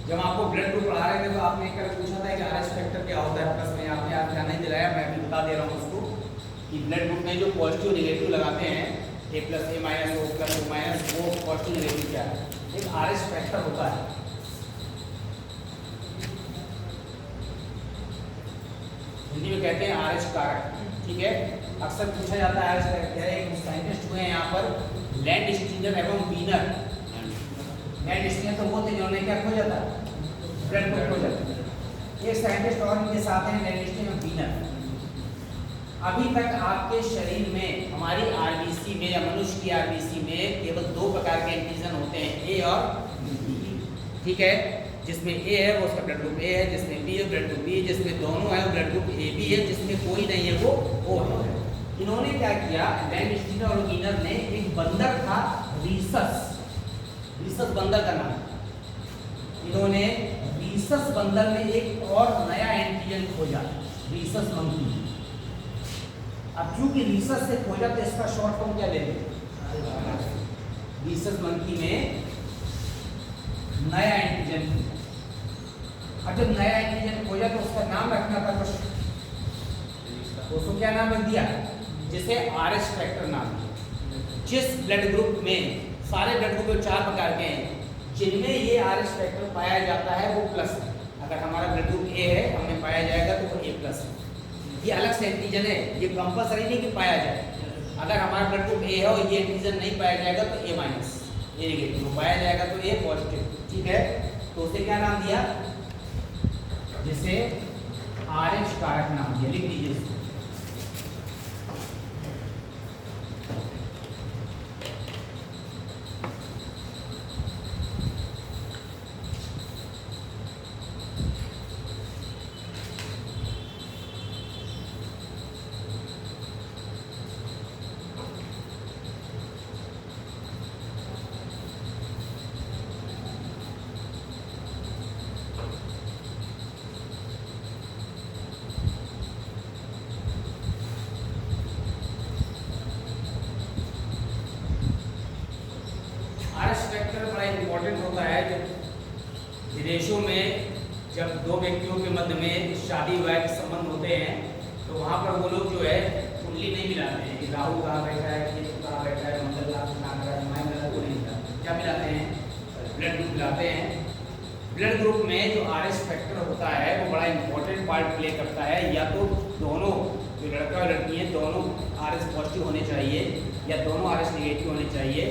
Speaker 2: जब आपको ब्लड ग्रुप पढ़ा रहे थे तो आपने कल पूछा था कि आरएच फैक्टर क्या होता है, प्लस में आपने आज ध्यान नहीं दिलाया, मैं भी बता दे रहा हूँ उसको कि ब्लड ग्रुप में जो पॉजिटिव नेगेटिव लगाते हैं A plus A minus O plus O minus, वो पॉजिटिव नेगेटिव क्या है, एक आरएच फैक्टर होता है। हिंदी में कहते हैं आरएच कारक, ठीक है। अक्सर पूछा जाता है आरएच कारक क्या है। एक साइंटिस्ट हुए हैं यहाँ पर लैंडस्टीनर एवं वीनर। लैंडस्टीनर तो वो थे जिन्होंने क्या खोजा था, ब्लड ग्रुप खोजा था। एक साइंटिस्ट और इनके साथ हैं लैंडस्टीनर एवं वीनर। अभी तक आपके शरीर में हमारी आरबीसी में या मनुष्य की आरबीसी में केवल दो प्रकार के एंटीजन होते हैं, ए और बी, ठीक है। जिसमें ए है वो उसका ब्लड ग्रुप ए है, जिसमें बी है ब्लड ग्रुप बी, जिसमें दोनों है ब्लड ग्रुप ए बी है, जिसमें कोई नहीं है वो ओ है। इन्होंने क्या किया, लैंडस्टीनर और वीनर ने, एक बंदर था रीसस बंदर का नाम, इन्होंने रीसस बंदर में एक और नया एंटीजन खोजा, रीसस मंकी। अब क्योंकि रीसस से खोजा तो इसका शॉर्ट फॉर्म क्या लेंगे, रीसस मंकी में नया एंटीजन। अब जब नया एंटीजन खोजा तो उसका नाम रखना था कुछ, उसको क्या नाम रख दिया, जिसे आरएच फैक्टर नाम दिया। जिस ब्लड ग्रुप में, सारे ब्लड ग्रुप 4 प्रकार के हैं, जिनमें ये आरएच फैक्टर पाया जाता है वो प्लस है। अगर हमारा ब्लड ग्रुप ए है, हमें पाया जाएगा तो वो ए प्लस है। ये अलग से एंटीजन है, ये कंपल्सरी नहीं कि पाया जाए। अगर हमारा ब्लड ग्रुप ए है और ये एंटीजन नहीं पाया जाएगा तो ए माइनस, ये नेगेटिव, पाया जाएगा तो ए पॉजिटिव, ठीक है। तो उसे क्या नाम दिया, जिसे आरएच कारक नाम दिया, लिख लीजिए इसको। विदेशों में जब दो व्यक्तियों के मध्य में शादी विवाह संबंध होते हैं तो वहाँ पर वो लोग जो है कुंडली नहीं मिलाते हैं कि राहु कहाँ बैठा है, केतु कहाँ बैठा है, मंगल कहाँ बैठा है, माया मिला, वो नहीं मिलाते। क्या मिलाते हैं, ब्लड ग्रुप मिलाते हैं। ब्लड ग्रुप में जो आरएच फैक्टर होता है वो बड़ा इंपॉर्टेंट पार्ट प्ले करता है। या तो दोनों, जो लड़का और लड़की है, दोनों आरएच पॉजिटिव होने चाहिए या दोनों आरएच नेगेटिव होने चाहिए।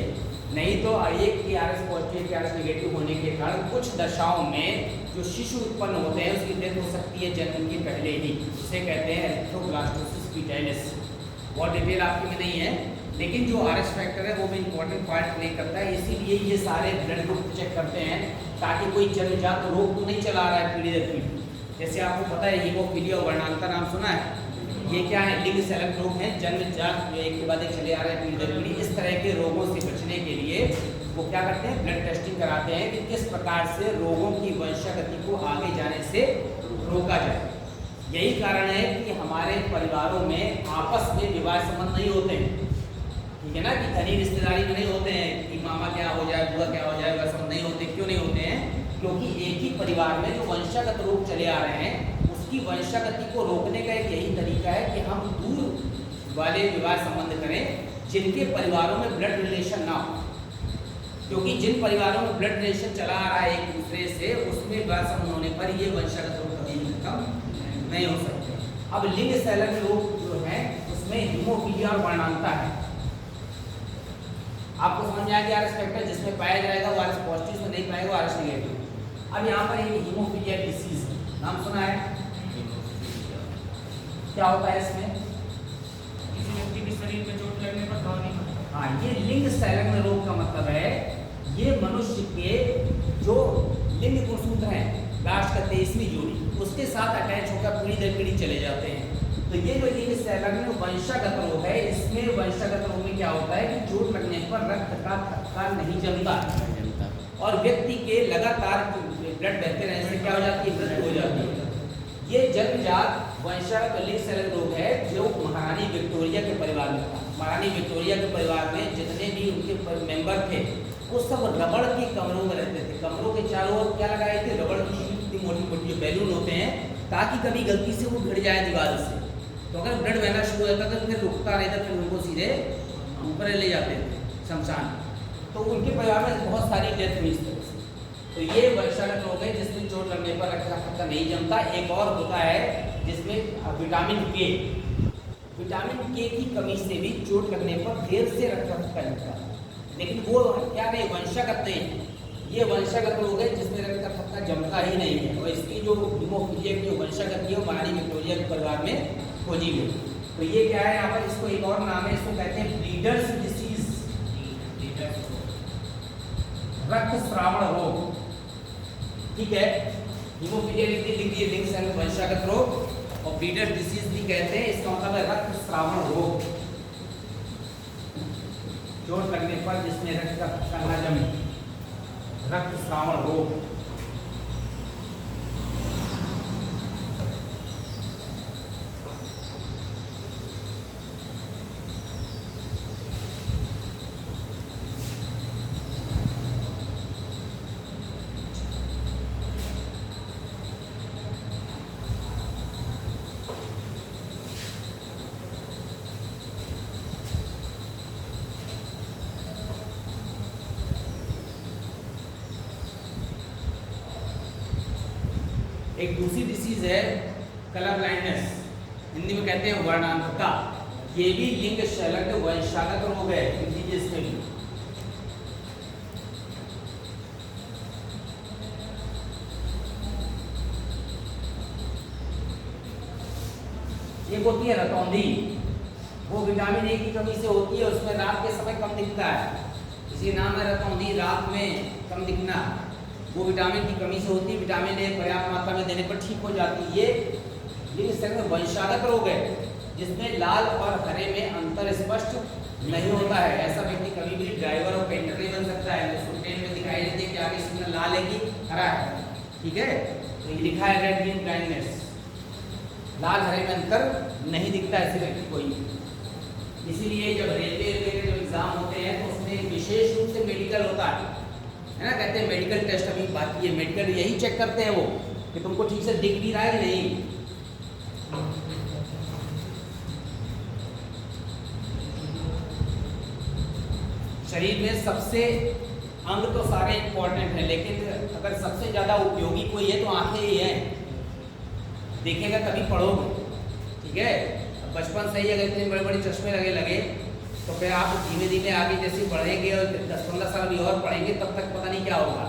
Speaker 2: नहीं तो एक की आरएच पॉजिटिव की आरएच नेगेटिव होने के कारण कुछ दशाओं में जो शिशु उत्पन्न होते हैं उसकी डेथ हो सकती है जन्म के पहले ही। इसे कहते हैं एरिथ्रोब्लास्टोसिस फीटाइलिस। बहुत डिटेल आपकी में नहीं है, लेकिन जो आरएच फैक्टर है वो भी इंपॉर्टेंट पार्ट प्ले करता है। इसीलिए ये सारे ब्लड ग्रुप चेक करते हैं ताकि कोई जन्मजात रोग तो नहीं चला रहा है पीढ़ी दर पीढ़ी। जैसे आपको पता है हीमोफीलिया और वर्णांतर नाम सुना है, ये क्या है, लिंग सेलक रोग है, जन्मजात एक के बाद एक चले आ रहे हैं पीढ़ी दर पीढ़ी। इस तरह के रोगों से बचने के लिए वो क्या करते हैं, ब्लड टेस्टिंग कराते हैं कि किस प्रकार से रोगों की वंशागति को आगे जाने से रोका जाए। यही कारण है कि हमारे परिवारों में आपस में विवाह संबंध नहीं होते हैं, ठीक है ना, कि धनी रिश्तेदारी में नहीं होते हैं कि मामा क्या हो जाए, बुआ क्या हो जाए, वह संबंध नहीं होते। क्यों नहीं होते हैं, क्योंकि एक ही परिवार में जो वंशागत रोग चले आ रहे हैं उसकी वंशागति को रोकने का एक यही तरीका है कि हम दूर वाले विवाह संबंध करें जिनके परिवारों में ब्लड रिलेशन ना हो। क्योंकि जिन परिवारों में ब्लड रिलेशन चला आ रहा है एक दूसरे से, उसमें विवाह संबंध होने पर ये वंशागत रोग कभी भी खत्म नहीं हो सकते। अब लिंग सेलक रोग जो है उसमें हीमोफीलिया और वर्णांता है। आपको समझ में आ गया RS फैक्टर जिसमें पाया जाएगा वो RS पॉजिटिव, इसमें नहीं पाएगा वो RS नेगेटिव। अब यहाँ पर एक हीमोफीलिया डिसीज नाम सुना है, क्या होता है इसमें?
Speaker 1: किसी व्यक्ति के शरीर में चोट लगने पर दवा नहीं पड़ता।
Speaker 2: हाँ, ये लिंग संलग्न रोग का मतलब है ये मनुष्य के जो लिंग गुणसूत्र हैं लास्ट का 23वीं जोड़ी उसके साथ अटैच होकर पीढ़ी दर पीढ़ी चले जाते हैं। तो ये जो लिंग संलग्न वंशागत रोग है, इसमें वंशागत रोग में क्या होता है कि चोट लगने पर रक्त का थक्का नहीं जमता और व्यक्ति के लगातार ब्लड बहते रहने से क्या हो जाती है, मृत्यु हो जाती है। ये जन्मजात वंशागत लिंग संलग्न रोग है जो महारानी विक्टोरिया के परिवार में था। महारानी विक्टोरिया के परिवार में जितने भी उनके मेंबर थे वो सब रबड़ के कमरों में रहते थे। कमरों के चारों ओर क्या लगाए थे, रबड़ की इतनी मोटी मोटी जो बैलून होते हैं ताकि कभी गलती से वो भिड़ जाए दीवार से, तो अगर ब्लड बहना शुरू हो जाता तो फिर रुकता नहीं था, फिर उनको सीधे ऊपर ले जाते थे शमशान। तो उनके परिवार में बहुत सारी डेथ हुई इस तरह से। तो ये वंशागत रोग है जिसमें चोट लगने पर रक्त का थक्का नहीं जमता। एक और होता है जिसमें विटामिन के की कमी से भी चोट लगने पर देर से रक्त का थक्का जमता है, लेकिन वो क्या नहीं, वंशागत नहीं है। ये वंशागत रोग है जिसमें रक्त का थक्का जमता ही नहीं है। और इसकी जो हीमोफीलिया की जो वंशागत है वो महारानी विक्टोरिया के परिवार में खोजी गई। तो ये क्या है, यहाँ पर इसको एक और नाम है, इसको कहते हैं ब्रीडर्स डिसीज, रक्त श्रावण रोग। ठीक है, हीमोफीलिया लिख दिए लिंग संलग्न वंशागत रोग, और ब्रीडर्स डिसीज भी कहते हैं, इसका मतलब है रक्त श्रावण रोग, चोट लगने पर जिसमें रक्त का थक्का न जमे, रक्त श्रावण रोग। एक दूसरी डिसीज है कलर ब्लाइंडनेस, हिंदी में कहते हैं वर्णांधता। ये भी लिंग संलग्न वंशागत रोग है, डिजीज में भी। एक होती है रतौंधी, वो विटामिन ए की कमी से होती है, उसमें रात के समय कम दिखता है, इसी नाम है रतौंधी, रात में कम दिखना। वो विटामिन की कमी से होती है, विटामिन ए पर्याप्त मात्रा में देने पर ठीक हो जाती है। ये लिंग वंशागत रोग है जिसमें लाल और हरे में अंतर स्पष्ट नहीं होता है। ऐसा व्यक्ति कभी भी ड्राइवर और पेंटर नहीं बन सकता है। उसको ट्रेन में दिखाई देती है कि आगे सिग्नल लाल है कि हरा है, ठीक है, तो ये लिखा है रेड ग्रीन ब्लाइंडनेस, लाल हरे में अंतर नहीं दिखता ऐसे व्यक्ति को ही। इसीलिए जब रेलवे के जो एग्जाम होते हैं तो उसमें विशेष रूप से मेडिकल होता है ना, कहते हैं मेडिकल टेस्ट। अभी बात की है, मेडिकल यही चेक करते हैं वो कि तुमको ठीक से दिख भी रहा है कि नहीं। शरीर में सबसे अंग तो सारे इंपॉर्टेंट हैं, लेकिन अगर सबसे ज्यादा उपयोगी कोई है तो आंखें ही है। देखेगा तभी पढ़ोगे, ठीक है। बचपन से ही अगर इतने बड़े बड़े चश्मे लगे तो फिर आप धीमे धीमे आगे जैसे बढ़ेंगे और 10-15 साल भी और पढ़ेंगे तब तक पता नहीं क्या होगा।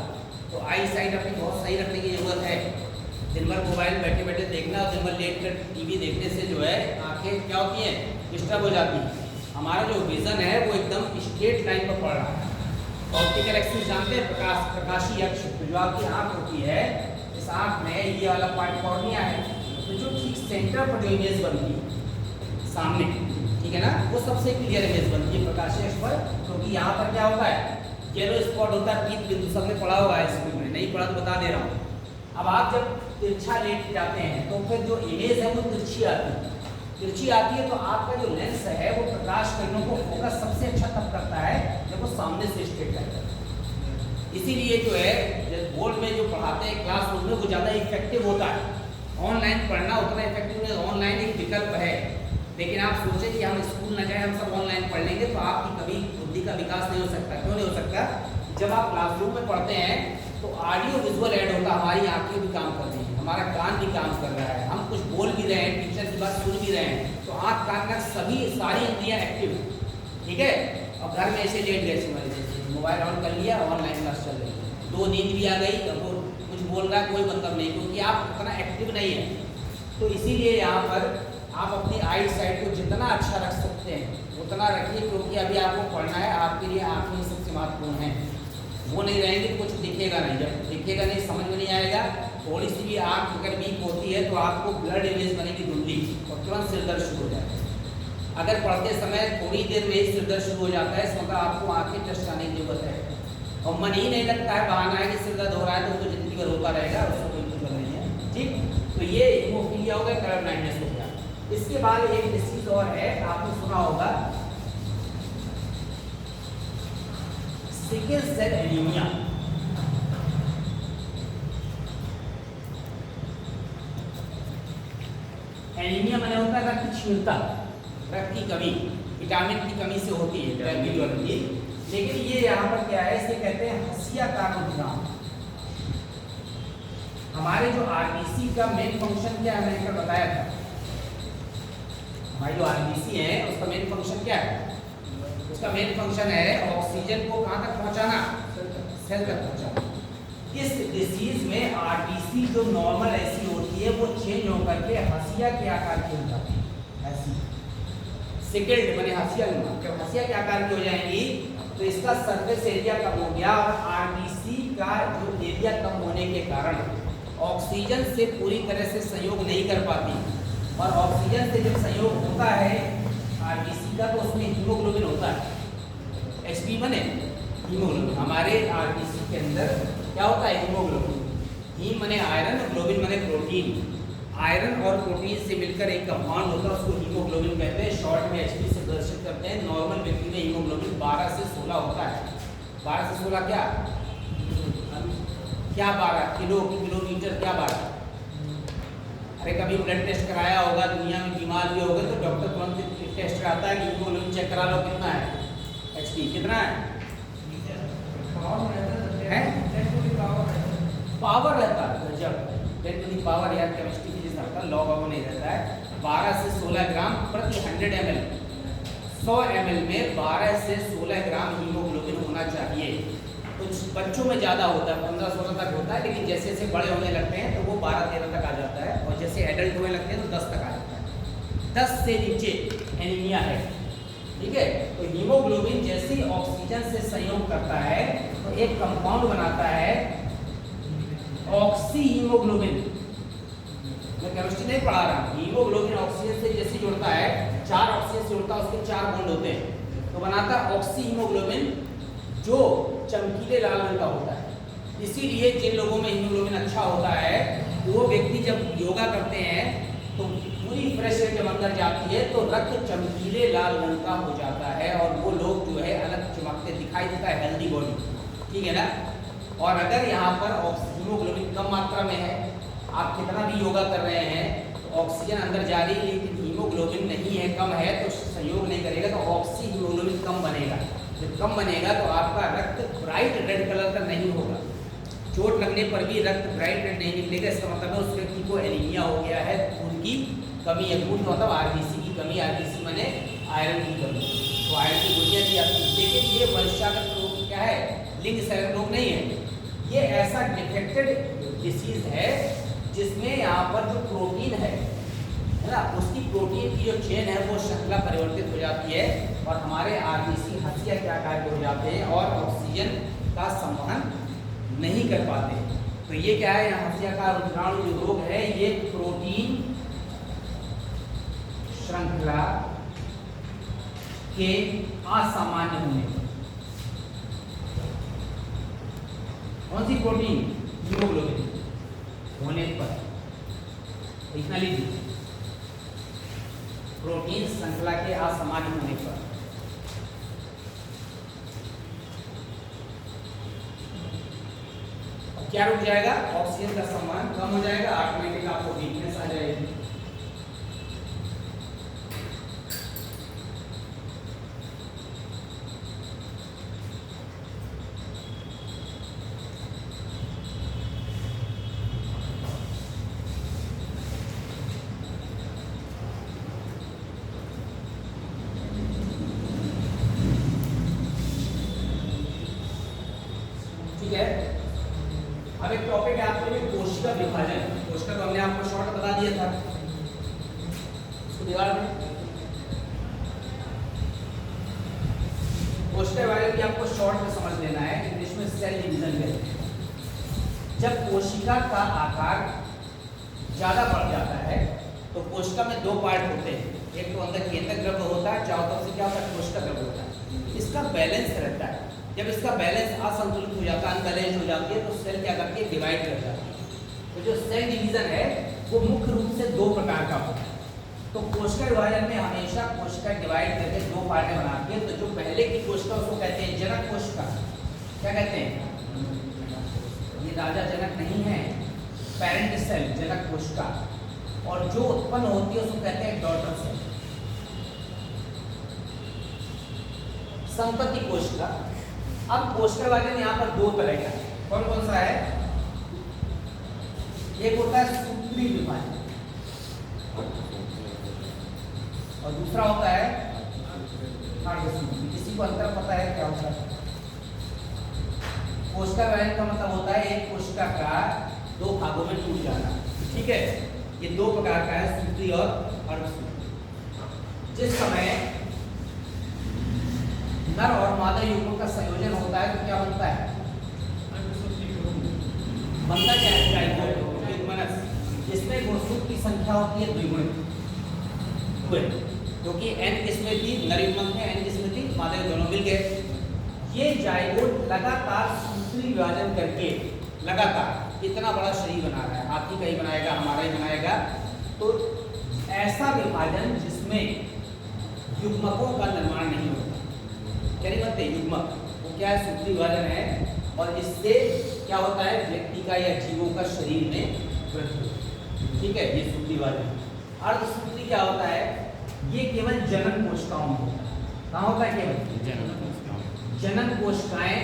Speaker 2: तो आई साइट अपनी बहुत सही रखने की जरूरत है। दिन भर मोबाइल बैठे बैठे देखना और दिन भर लेट कर टीवी देखने से जो है आंखें क्या होती हैं, डिस्टर्ब हो जाती हैं। हमारा जो विजन है वो एकदम स्ट्रेट लाइन पर पड़ रहा है। ऑप्टिकल एक्सिस जानते हैं, प्रकाशीय अक्ष, तो जो आपकी आँख होती है, इस आँख में ये वाला पार्ट कॉर्निया है, तो जो ठीक सेंटर पर जो इमेज बनती है सामने, ठीक है ना, वो सबसे क्लियर इमेज बनती है प्रकाशीय अक्ष पर। क्योंकि यहाँ पर क्या होता है, येलो स्पॉट होता है, पीत बिंदु, सबने पढ़ा होगा स्कूल में, नहीं पढ़ा तो बता दे रहा हूँ। अब आप जब तिरछा लेट जाते हैं तो फिर जो इमेज है वो तिरछी आती है, तो आपका जो लेंस है वो प्रकाश किरणों को फोकस सबसे अच्छा तब करता है जब वो सामने से स्ट्रेट रहता है। इसीलिए जो है बोर्ड में जो पढ़ाते हैं क्लासरूम में वो ज़्यादा इफेक्टिव होता है। ऑनलाइन पढ़ना उतना इफेक्टिव नहीं, ऑनलाइन एक विकल्प है, लेकिन आप सोचें कि हम स्कूल न जाए, हम सब ऑनलाइन पढ़ लेंगे तो आपकी कभी बुद्धि का विकास नहीं हो सकता। क्यों नहीं हो सकता? जब आप क्लासरूम में पढ़ते हैं तो ऑडियो विजुअल ऐड होता है, हमारी आंखें भी काम कर रही हैं, हमारा कान भी काम कर रहा है, हम कुछ बोल भी रहे हैं, टीचर की बात सुन भी रहे हैं, तो आँख कान का सारी इंद्रियाँ एक्टिव है, ठीक है। और घर में ऐसे लेट गए समझ लीजिए, मोबाइल ऑन कर लिया, ऑनलाइन क्लास चल रही है, 2 नींद भी आ गई, अब वो कुछ बोल रहा है कोई मतलब नहीं, क्योंकि आप उतना एक्टिव नहीं है। तो इसीलिए यहाँ पर आप अपनी आई साइड को जितना अच्छा रख सकते हैं उतना रखिए, क्योंकि अभी आपको पढ़ना है, आपके लिए आँखें ही सबसे महत्वपूर्ण है। वो नहीं रहेंगे तो कुछ दिखेगा नहीं, जब दिखेगा नहीं समझ में नहीं आएगा। थोड़ी सी भी आँख अगर वीक होती है तो आपको ब्लड इमेज बनेगी धुंधली और तुरंत सिर दर्द शुरू हो जाएगा। अगर पढ़ते समय थोड़ी देर में ही सिर दर्द शुरू हो जाता है, इस मतलब आपको आँखें टेस्ट करने की जरूरत है। और मन ही नहीं लगता है, बहाना है कि सिर दर्द हो रहा है तो जिंदगी भर होता रहेगा, उसको कोई मतलब नहीं है। ठीक, तो ये हीमोफीलिया हो गया, कलर ब्लाइंडनेस हो गया। इसके बाद एक डिसीज और है, आपने सुना होगा, सिकल सेल एनीमिया। एनीमिया माने होता है रक्त क्षीणता, रक्त की कमी, विटामिन की कमी से होती है की। लेकिन ये यहाँ पर क्या है, इसे कहते हैं हसिया का रुझान। हमारे जो आरबीसी का मेन फंक्शन क्या है, मैंने बताया था। हमारी जो आरबीसी है उसका मेन फंक्शन क्या है, उसका मेन फंक्शन है ऑक्सीजन को कहाँ तक पहुँचाना, सेल तक पहुँचाना। इस डिसीज में आरबीसी जो नॉर्मल ऐसी होती है वो चेंज होकर के हसिया के आकार की हो जाती है। ऐसी सिकल्ड बने हसिया, जब हसिया के आकार की हो जाएंगी तो इसका सरफेस एरिया कम हो गया, और आरबीसी का जो एरिया कम होने के कारण ऑक्सीजन से पूरी तरह से संयोग नहीं कर पाती। और ऑक्सीजन से जब संयोग होता है आरबीसी का तो उसमें हीमोग्लोबिन होता है, एचबी बने हीमोग्लोबिन। हमारे आरबीसी के अंदर क्या होता है, हीमोग्लोबिन। हीम बने आयरन, ग्लोबिन बने प्रोटीन। आयरन और प्रोटीन से मिलकर एक कंपाउंड होता है, उसको हीमोग्लोबिन कहते हैं। शॉर्ट में एचबी से प्रदर्शित करते हैं। नॉर्मल व्यक्ति में हीमोग्लोबिन 12 से 16 होता है। 12 से 16 क्या 12 किलो की किलोमीटर, क्या 12। अरे कभी ब्लड टेस्ट कराया होगा, दुनिया में बीमार भी होगा तो डॉक्टर तुरंत टेस्ट कराता है कि हीमोग्लोबिन चेक करा लो कितना है, एचपी कितना है, पावर रहता है जब 10 टू दी पावर या केमिस्ट्री की जिस रहता है, लॉग ऑफ नहीं रहता है। 12 से 16 ग्राम प्रति 100 ml, 100 ml में 12 से 16 ग्राम हीमोग्लोबिन होना चाहिए। कुछ बच्चों में ज़्यादा होता है, 15-16 तक होता है, लेकिन जैसे जैसे बड़े होने लगते हैं तो वो 12-13 तक आ जाता है, और जैसे एडल्ट होने लगते हैं तो 10 तक आ जाता है। 10 से नीचे एनीमिया है, ठीक है। तो हीमोग्लोबिन जैसे ही ऑक्सीजन से संयोग करता है तो एक कंपाउंड बनाता है ऑक्सी हीमोग्लोबिन। मैं केमिस्ट्री नहीं पढ़ा रहा, हीमोग्लोबिन ऑक्सीजन से जैसे जुड़ता है, 4 ऑक्सीजन से जुड़ता है, उसके 4 बॉन्ड होते हैं, तो बनाता है ऑक्सी हीमोग्लोबिन जो चमकीले लाल रंग का होता है। इसीलिए जिन लोगों में हीमोग्लोबिन अच्छा होता है वो व्यक्ति जब योगा करते हैं तो पूरी फ्रेश एयर जब अंदर जाती है तो रक्त चमकीले लाल रंग का हो जाता है, और वो लोग जो है अलग चमकते दिखाई देता है, हेल्दी बॉडी, ठीक है ना। और अगर यहाँ पर हीमोग्लोबिन कम मात्रा में है, आप कितना भी योगा कर रहे हैं तो ऑक्सीजन अंदर जा रही है लेकिन हीमोग्लोबिन नहीं है, कम है, तो सहयोग नहीं करेगा तो ऑक्सी हीमोग्लोबिन कम बनेगा। जब कम बनेगा तो आपका रक्त ब्राइट रेड कलर का नहीं होगा, चोट लगने पर भी रक्त ब्राइट रेड नहीं निकलेगा। इसका मतलब है उस व्यक्ति को एनीमिया हो गया है, खून की कमी है। खून मतलब आरबीसी की कमी, आरबीसी माने आयरन की कमी, तो आयरन की गोलियां दी जाती है। लेकिन ये वंशागत रोग क्या है, लिंग सहगत रोग नहीं है, ये ऐसा डिफेक्टेड डिसीज है जिसमें यहाँ पर जो प्रोटीन है ना, उसकी प्रोटीन की जो चेन है वो श्रृंखला परिवर्तित हो जाती है और हमारे आरबीसी हसिया के आकार के हो जाते हैं और ऑक्सीजन का संवहन नहीं कर पाते। तो ये क्या है, यहाँ हसिया का रुधिराणु जो रोग है ये प्रोटीन श्रृंखला के असामान्य होने, कौन सी प्रोटीन, हीमोग्लोबिन होने पर, इतना लीजिए, प्रोटीन श्रृंखला के असामान्य होने पर। क्या रुक जाएगा, ऑक्सीजन का संवहन कम हो जाएगा, ऑटोमेटिक आपको वीकनेस आ जाएगी। कोशिका तो हमने आपको शॉर्ट बता दिया था उसको दीवार में। कोशिका वाले भी आपको शॉर्ट में समझ लेना है, इंग्लिश में सेल डिवीजन कहते हैं। जब कोशिका का आकार ज्यादा बढ़ जाता है तो कोशिका में दो पार्ट होते हैं, एक तो अंदर केंद्रक द्रव्य होता है, चारों तरफ से क्या होता है कोशिका द्रव्य होता है, इसका बैलेंस रहता है। जब इसका बैलेंस असंतुलित हो जाता है, अनबैलेंस हो जाती है, तो सेल क्या करती है डिवाइड कर जाती है। तो जो सेल डिवीजन है वो मुख्य रूप से दो प्रकार का होता है। तो कोशिका विभाजन में हमेशा कोशिका डिवाइड करके दो पार्टें बनाती है। तो जो पहले की कोशिका उसको कहते हैं जनक कोशिका, क्या कहते हैं, ये राजा जनक नहीं है, पेरेंट सेल जनक कोशिका, और जो उत्पन्न होती है उसको कहते हैं डॉटर सेल, संतति कोशिका। अब कोशिका विभाजन यहाँ पर दो तरह का है, कौन कौन सा है, एक होता है सूत्री विभाजन और दूसरा होता है अर्धसूत्री। किसी को अंतर पता है क्या होता है? कोशिका विभाजन का मतलब होता है एक कोशिका का दो भागों में टूट जाना, ठीक है। ये दो प्रकार का है, सूत्री और अर्धसूत्री। जिस समय नर और मादा युग्मों का संयोजन होता है तो क्या बनता है, बनता क्या है युग्मनस, जिसमें गुणसूत्र की संख्या होती है द्विगुणित, क्योंकि n किस्में थी, नर युग्मक में n किस्में थी, मादा दोनों मिल गए। ये जाइगोट लगातार सूत्री विभाजन करके लगातार इतना बड़ा शरीर बना रहा है, हाथी का ही बनाएगा, हमारा ही बनाएगा। तो ऐसा विभाजन जिसमें युग्मकों का निर्माण नहीं होता, क्या नहीं बनते युग्मक, वो क्या है सूत्री विभाजन है। और इससे क्या होता है व्यक्ति का या जीवों का शरीर में वृद्धि होती है, ठीक है, ये सूत्री विभाजन। अर्धसूत्री क्या होता है, ये केवल जनन कोशिकाओं में होता है। कहाँ होता है केवल जनन कोशिकाएं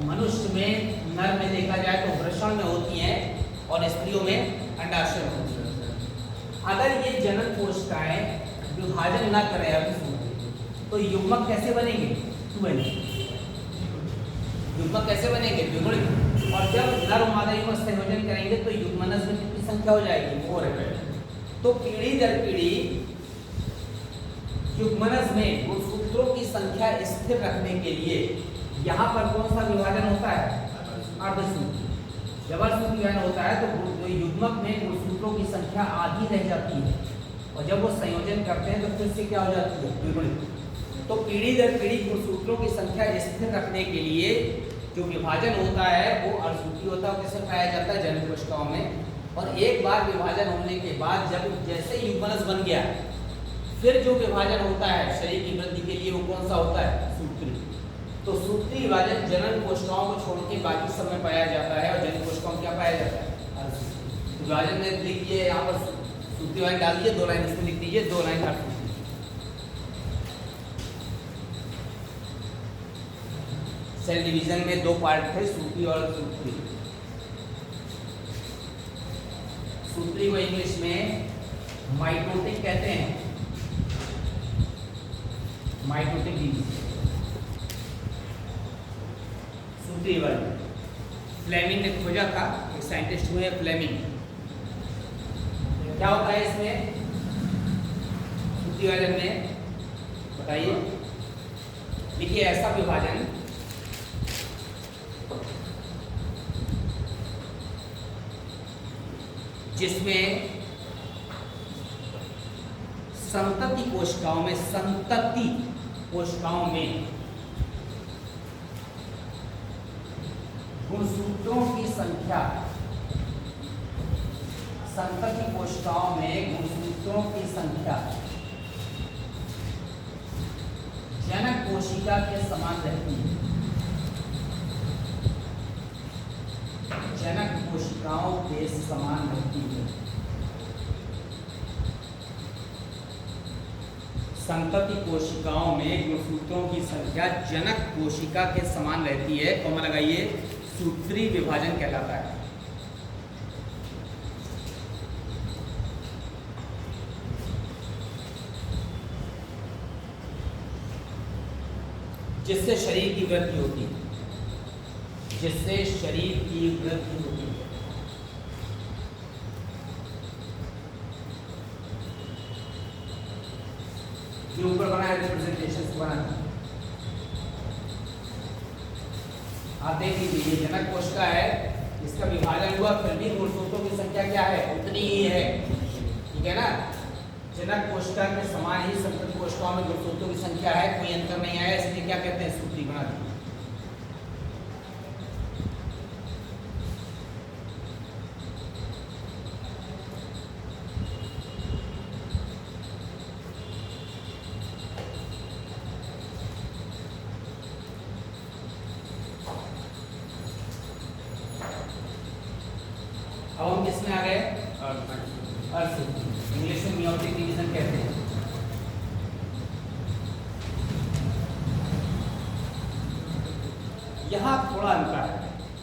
Speaker 2: मनुष्य में नर में देखा जाए तो वृषण में होती हैं और स्त्रियों में अंडाशय में होती है। अगर ये जनन कोशिकाएं विभाजन न करें अर्धसूत्री तो युग्मक कैसे बनेंगे, युग्मक कैसे बनेंगे द्विगुणित। और जब नर और मादा युग्मक संयोजन करेंगे तो युग्मनस में कितनी संख्या हो जाएगी, 4 है। तो पीढ़ी दर पीढ़ी युग्मनस में गुणसूत्रों की संख्या स्थिर रखने के लिए यहाँ पर कौन सा विभाजन होता है, अर्धसूत्री। जब अर्धसूत्री विभाजन होता है तो जो युग्मक में गुणसूत्रों की संख्या आधी रह जाती है और जब वो संयोजन करते हैं तो फिर से क्या हो जाती है द्विगुणित। तो पीढ़ी दर पीढ़ी गुणसूत्रों की संख्या स्थिर रखने के लिए जो विभाजन होता है वो अर्धसूत्री होता है, किसमें पाया जाता है जनन कोशिकाओं में। और एक बार विभाजन होने के बाद जब जैसे युग्मनस बन गया फिर जो विभाजन होता है शरीर की वृद्धि के लिए वो कौन सा होता है, सूत्री। तो सूत्री विभाजन जनन कोशिकाओं को छोड़ के बाकी सब में पाया जाता है और जनन कोशिकाओं में क्या पाया जाता है, अर्धसूत्री। विभाजन में लिखिए यहाँ पर सूत्री विभाजन डाल दीजिए, 2 लाइन इसमें लिख दीजिए, 2 लाइन अर्धसूत्री। सेल डिवीजन में 2 पार्ट थे, सूत्री और अर्धसूत्री। सूत्री को इंग्लिश में माइटोटिक कहते हैं, माइटोटिक डिवीजन सूत्री विभाजन। फ्लेमिंग ने खोजा था, एक साइंटिस्ट हुए फ्लेमिंग। क्या होता है इसमें सूत्री विभाजन में, बताइए, देखिए ऐसा विभाजन जिसमें संतति कोशिकाओं में गुणसूत्रों की संख्या, संतति कोशिकाओं में गुणसूत्रों की संख्या जनक कोशिका के समान रहती है, जनक कोशिकाओं के समान रहती है। संतति कोशिकाओं में गुणसूत्रों की संख्या जनक कोशिका के समान रहती है, कॉमा लगाइए, सूत्री विभाजन कहलाता है। जिससे शरीर की वृद्धि होती है, जिससे शरीर की वृद्धि होती है। ये ऊपर बना है रिप्रेजेंटेशन बना है। आप देख लीजिए ये जनक कोश का है, इसका विभाजन हुआ फिर भी गुणसूत्रों की संख्या क्या है, उतनी ही है, ठीक है ना। जनक कोशिका के समान ही संतति कोशिकाओं में गुणसूत्रों की संख्या है, कोई अंतर नहीं आया, इसलिए क्या कहते हैं, सूत्री बना दी। अब हम किसमें आ गए, अर्धसूत्री, इंग्लिश में मियोटिक डिवीजन कहते हैं। यहाँ थोड़ा अंतर है,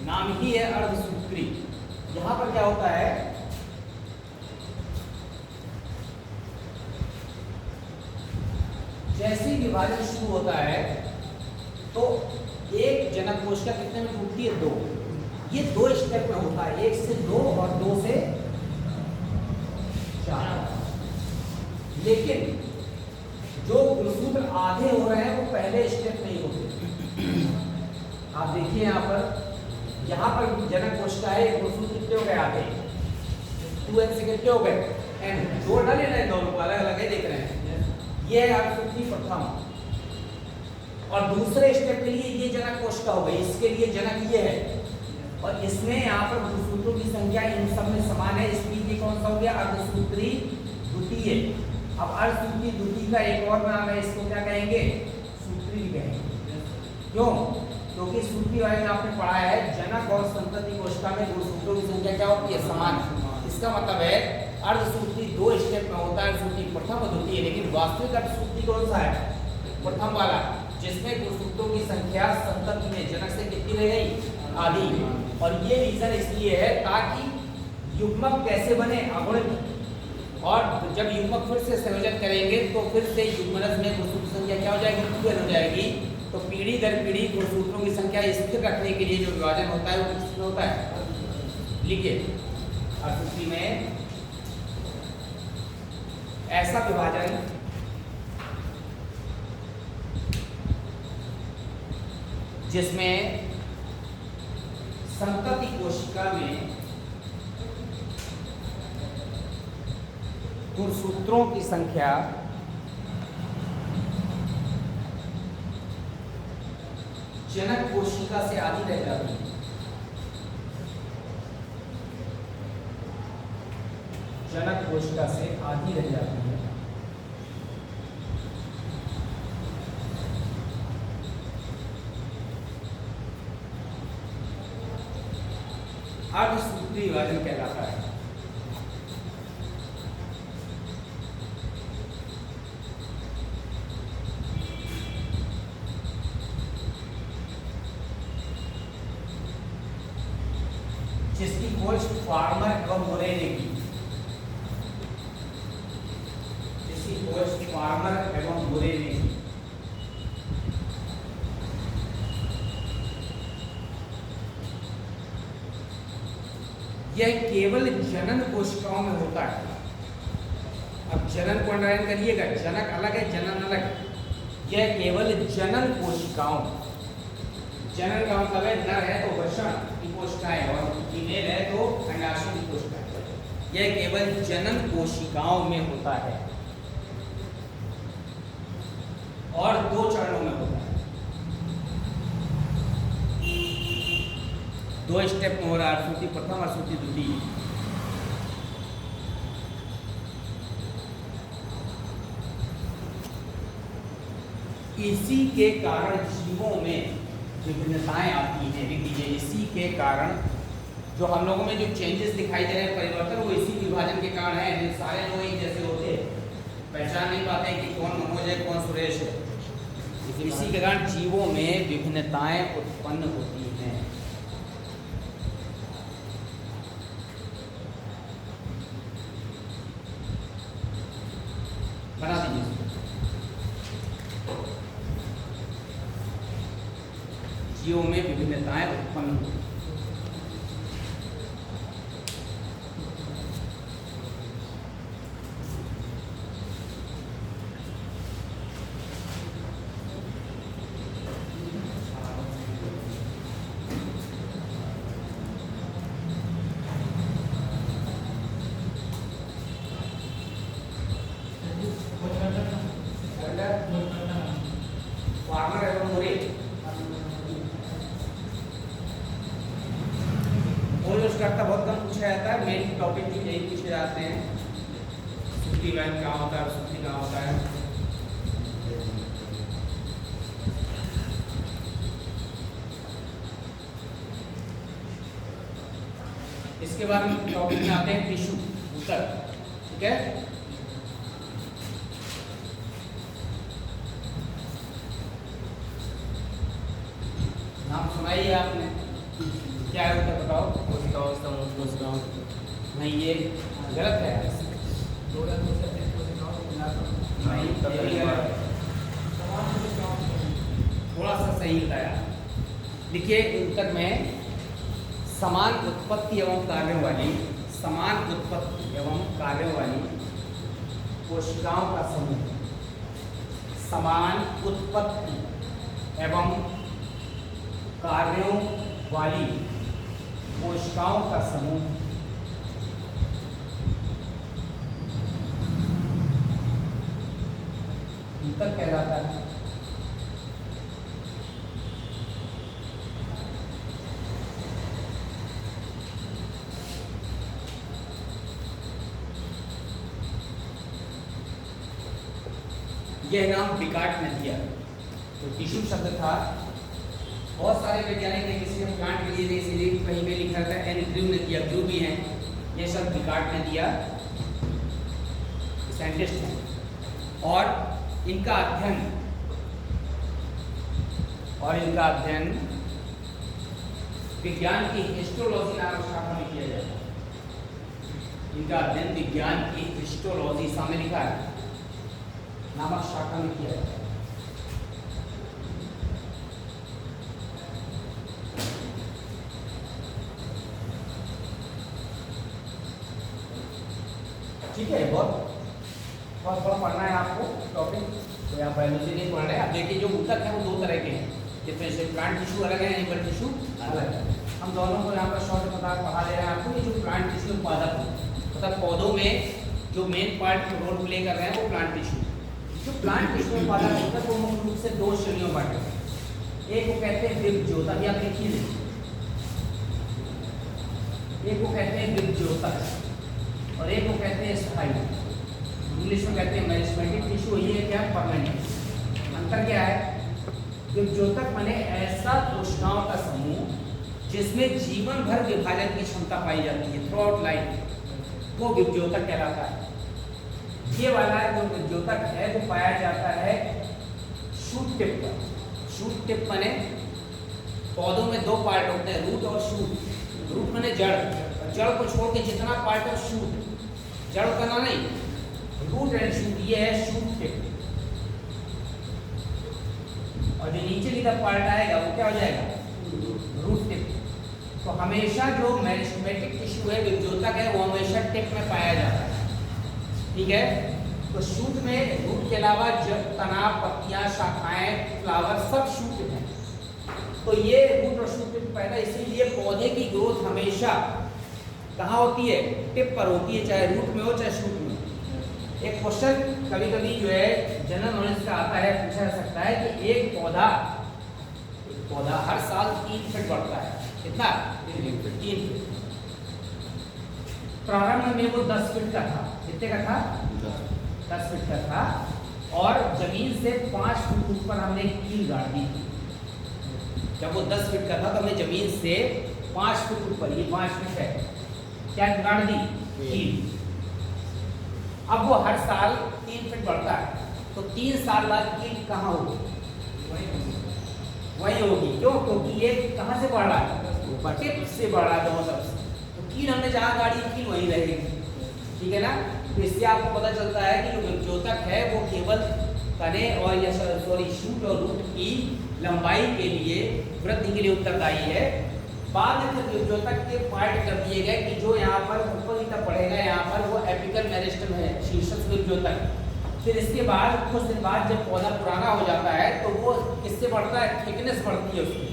Speaker 2: नाम ही है अर्धसूत्री। यहाँ पर क्या होता है, जैसे ही विभाजन शुरू होता है तो एक जनक कोशिका कितने में टूटती है, 2। ये 2 स्टेप में होता है, 1 से 2 और 2 से 4। लेकिन जो गुणसूत्र आधे हो रहे हैं वो पहले स्टेप नहीं होते। आप देखिए यहाँ पर जनक कोशिका है, गुणसूत्र कितने हो गए आधे, 2n से कितने हो गए, n। जोड़ डाले ना दोनों को, अलग अलग देख रहे हैं। ये है अर्धसूत्री प्रथम, और दूसरे स्टेप के लिए ये जनक कोशिका हो गई, इसके लिए जनक ये है, और इसमें यहाँ पर गुणसूत्रों की संख्या इन सब में समान है, इसलिए कौन सा हो गया, अर्धसूत्री द्वितीय। अब अर्धसूत्री द्वितीय का एक और नाम है, इसको क्या कहेंगे, सूत्री भी कहेंगे। क्यों, क्योंकि सूत्री वाले में आपने पढ़ा है जनक और संतति कोशिका में गुणसूत्रों की संख्या क्या होती है, समान। इसका मतलब है अर्धसूत्री 2 स्टेप में होता है, सूत्री प्रथम और द्वितीय। लेकिन वास्तविक अर्धसूत्री कौन सा है, प्रथम वाला, जिसमें गुणसूत्रों की संख्या संतति में जनक से कितनी रह गई, आदि। और ये रीजन इसलिए है ताकि युग्मक कैसे बने, अगुणित। और जब युग्मक फिर से संयोजन करेंगे तो फिर से युग्मनज में गुणसूत्र संख्या क्या हो जाएगी, 2n हो जाएगी। तो पीढ़ी दर पीढ़ी गुणसूत्रों की संख्या स्थिर रखने के लिए जो विभाजन होता है वो किसमें होता है, लिखिए अर्धसूत्री में ऐसा विभाजन जिसमें संतति कोशिका में गुणसूत्रों की संख्या जनक कोशिका से आधी रह जाती है। जनक कोशिका से आधी रह जाती है। अर्धसूत्री विभाजन कहलाता है। जिसकी खोज फार्मर एवं मोरे ने की, जिसकी खोज फार्मर एवं मोरे ने की। यह केवल जनन कोशिकाओं में होता है। अब जनन को अंडरलाइन करिएगा, जनक अलग है, जनन अलग है। यह केवल जनन कोशिकाओं, जनन का मतलब है नर है तो वृषण की कोशिकाएं और फीमेल है तो अंडाशय की कोशिकाएं। यह केवल जनन कोशिकाओं में होता है और 2 चरणों में होता है। 2 स्टेप में हो रहा है, अर्धसूत्री प्रथम और सूत्री द्वितीय। इसी के कारण जीवों में विभिन्नताएं आती हैं। लिख लीजिए, इसी के कारण जो हम लोगों में जो चेंजेस दिखाई दे रहे हैं, परिवर्तन, वो इसी विभाजन के कारण है। सारे लोग एक जैसे होते, पहचान नहीं पाते कि कौन मनोज है कौन सुरेश है। इसी के कारण जीवों में विभिन्नताएं उत्पन्न होती हैं। बना दीजिए, जीवों में विभिन्नताएं उत्पन्न होती हैं। पूछे जाते हैं। सूत्री वैन क्या होता है, सूत्री क्या होता है। इसके बाद टॉपिक में आते हैं टिश्यू उत्तर, ठीक है। नाम सुनाइए आपने, क्या है उत्तर बताओ।
Speaker 3: कोशिकाओं समूह कोशिकाओं
Speaker 2: नहीं, ये गलत है। नहीं, ये भी गलत है। थोड़ा सा सही बताया। लिखिए उत्तर में समान उत्पत्ति एवं कार्यों वाली, समान उत्पत्ति एवं कार्यों वाली कोशिकाओं का समूह, समान उत्पत्ति एवं कार्यों वाली कोशिकाओं का समूह ऊतक कहलाता है। यह नाम विकाट ने दिया। तो टिश्यू शब्द था, बहुत सारे वैज्ञानिक ने किसी ने प्लांट के लिए इसीलिए कहीं पे लिखा था, एंड्रयू ने दिया, ग्रू भी हैं, ये सब विकाट ने दिया, साइंटिस्ट हैं। और इनका अध्ययन विज्ञान की हिस्टोलॉजी नामक शाखा में किया जाता है। इनका अध्ययन विज्ञान की हिस्टोलॉजी, सामने लिखा है, नामक शाखा में किया जाता है। ठीक है, बहुत पढ़ना है आपको टॉपिक, तो आप बायोलॉजी नहीं पढ़ रहे हैं। आप देखिए जो ऊतक है वो दो तरह के हैं, डिफरेंशियल प्लांट टिश्यू अलग है, एनिमल टिश्यू अलग है। हम दोनों को यहाँ पर शॉर्ट में पढ़ा ले रहे हैं आपको। ये जो प्लांट टिश्यू उत्पादक है, मतलब पौधों में जो मेन पार्ट रोल प्ले कर रहे हैं वो प्लांट टिश्यू। जो प्लांट टिश्यू उत्पादक होता है वो मुख्य रूप से दो श्रेणियों में बांटे हैं। एक को कहते हैं विभज्योतक, या आप लिखिए, एक को कहते हैं विभज्योतक और एक को कहते हैं स्थायी। इंग्लिश में कहते हैं मेरिस्टेमेटिक टिश्यू, ये है क्या, परमानेंट। अंतर क्या है, विभज्योतक माने ऐसा कोशिकाओं का समूह जिसमें जीवन भर विभाजन की क्षमता पाई जाती है, थ्रू आउट लाइफ, वो विभज्योतक कहलाता है। ये वाला जो विभज्योतक है वो पाया जाता है शूट टिप पर। शूट टिप माने पौधों में दो पार्ट होते हैं, रूट और शूट। रूट माने जड़, जड़ को छोड़ के जितना पार्ट है शूट, जड़ करना नहीं, रूट एंड शूट, ये है शूट टिप। और जो नीचे की तरफ पार्ट आएगा वो क्या हो जाएगा, रूट टिप। तो हमेशा जो मेरिस्टेमेटिक टिश्यू है, विभज्योतक है, वो हमेशा टिप में पाया जाता है, ठीक है। तो शूट में रूट के अलावा जड़, तना, पत्तियां, शाखाएं, फ्लावर सब शूट हैं। तो ये रूट और शूट टिप पैदा, इसीलिए पौधे की ग्रोथ हमेशा कहाँ होती है, टिप पर होती है, चाहे रूट में हो चाहे शूट में। एक क्वेश्चन कभी कभी जो है जनरल नॉलेज का आता है, पूछा जा सकता है कि एक पौधा हर साल 3 फीट बढ़ता है, कितना, 3 फीट। प्रारंभ में वो 10 फीट का था, कितने का था, 10 फीट का था। और जमीन से 5 फीट ऊपर हमने एक कील गाड़ दी थी। जब वो 10 फीट का था तो हमने जमीन से 5 फीट ऊपर, ये 5 फीट है, क्या गाड़ दी, कील। अब वो हर साल 3 फीट बढ़ता है, तो 3 साल बाद कील कहाँ होगी, वही होगी। क्यों, क्योंकि ये कहाँ से बढ़ रहा है, टिप से बढ़ रहा है दोनों तरफ से। तो कील हमने जहाँ गाड़ी, कील वहीं रहेगी, ठीक है ना। तो इससे आपको पता चलता है कि जो विभज्योतक है वो केवल तने और या शूट और रूट की लंबाई के लिए, वृद्धि के लिए उत्तरदायी है। बाद में फिर विभज्योतक के पार्ट कर दिए गए कि जो यहाँ पर ऊपर की तरफ पड़ेगा, यहाँ पर वो एपिकल मेरिस्टेम है, शीर्षक विभज्योतक। फिर इसके बाद कुछ दिन बाद जब पौधा पुराना हो जाता है तो वो किससे बढ़ता है, थिकनेस बढ़ती है उसकी।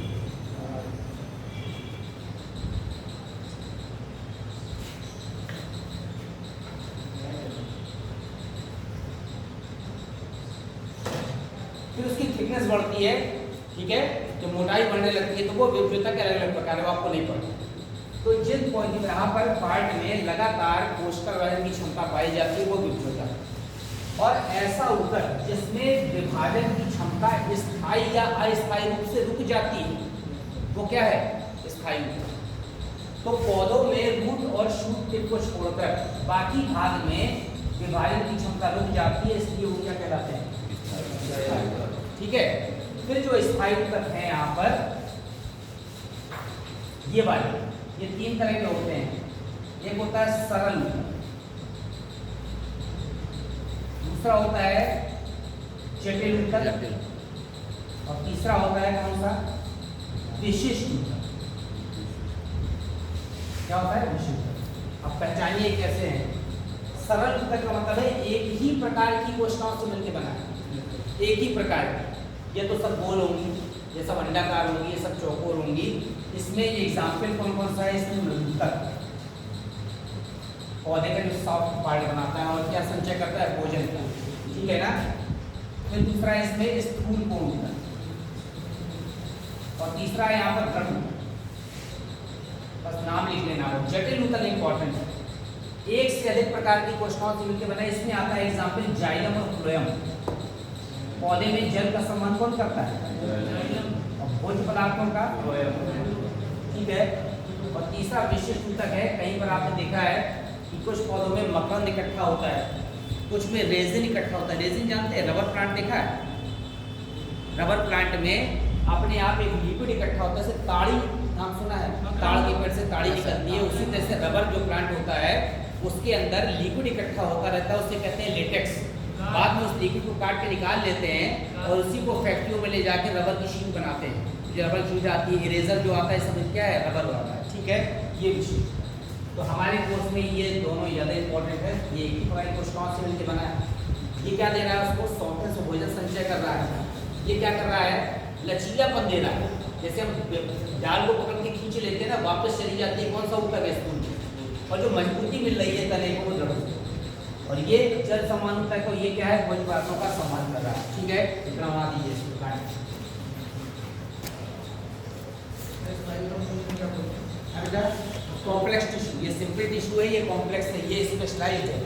Speaker 2: फिर उसकी थिकनेस बढ़ती है, ठीक है। जब मोटाई बढ़ने लगती है तो वो विभज्योतक के अलग अलग प्रकार है, वो आपको नहीं पढ़ना। तो जिन पॉइंट यहाँ पर पार्ट में लगातार कोशिका विभाजन की क्षमता पाई जाती है वो विभक्त होता है, और ऐसा ऊतक जिसमें विभाजन की क्षमता स्थायी या अस्थायी रूप से रुक जाती है वो क्या है? स्थायी ऊतक। तो पौधों में रूट और शूट टिप को छोड़कर बाकी भाग में विभाजन की क्षमता रुक जाती है, इसलिए वो क्या कहलाते हैं? ठीक है। फिर जो स्थायी ऊतक है यहाँ पर ये वाले, ये 3 तरह के होते हैं। एक होता है सरल ऊतक, दूसरा होता है जटिल ऊतक, और तीसरा होता है कौन सा? विशिष्ट ऊतक। क्या होता है? विशिष्ट ऊतक। अब पहचानिए कैसे हैं। सरल ऊतक का मतलब है एक ही प्रकार की कोशिकाओं से मिलकर बना है, एक ही प्रकार की। ये तो सब गोल होंगी, ये सब अंडाकार होंगी, ये सब चौकोर होंगी। इसमें एग्जाम्पल कौन कौन सा है? इसमें मृदुतक, पौधे का जो सॉफ्ट पार्ट बनाता है और क्या संचय करता है? भोजन का, ठीक है ना। फिर दूसरा है इसमें स्थूल कोण ऊतक, और तीसरा है यहाँ पर दृढ़ ऊतक। बस नाम लिख लेना। जटिल ऊतक इंपॉर्टेंट है, एक से अधिक प्रकार की कोशिकाओं से मिलकर बना है। इसमें आता है एग्जाम्पल जाइलम और फ्लोएम। पौधे में जल का संबंध कौन करता है? और भोज्य पदार्थों का फ्लोएम, ठीक है। और तीसरा विशिष्ट ऊतक है। कहीं पर आपने देखा है कि कुछ पौधों में मकरंद इकट्ठा होता है, कुछ में रेजिन इकट्ठा होता है। रेजिन जानते हैं? रबर प्लांट देखा है? रबर प्लांट में अपने आप एक लिक्विड इकट्ठा होता है, जैसे ताड़ी, नाम सुना है? ताड़ के पेड़ से ताड़ी निकलती है, उसी तरह से रबर जो प्लांट होता है उसके अंदर लिक्विड इकट्ठा होता रहता है, उसे कहते हैं लेटेक्स। बाद में उस लिक्विड को काट के निकाल लेते हैं और उसी को फैक्ट्रियों में ले जाके रबर की शीट बनाते हैं। जो रबर शीट आती है, इरेजर जो आता है, सब क्या है? रबर वाला है, ठीक है। ये विषय तो हमारे कोर्स में ये दोनों ज़्यादा इंपॉर्टेंट है। ये एक ही प्रकार की कोशिकाओं से मिलकर बना है। ये क्या दे रहा है? उसको सॉफ्टनेस से भोजन संचय कर रहा है। ये क्या कर रहा है? लचीलापन दे रहा है। जैसे हम जाल को पकड़ के खींच लेते हैं ना, वापस चली जाती है, कौन सा ऊतक है? स्थूल। और जो मजबूती मिल रही है तने को, वो दृढ़। और ये जल सम्मान ऊतक को ये क्या है? भोज्य पदार्थों का सम्मान कर रहा है, ठीक है। इतना बना दीजिए इसको। कॉम्प्लेक्स टिश्यू, ये सिंपल टिश्यू है, ये कॉम्प्लेक्स है, ये स्पेशलाइज्ड है।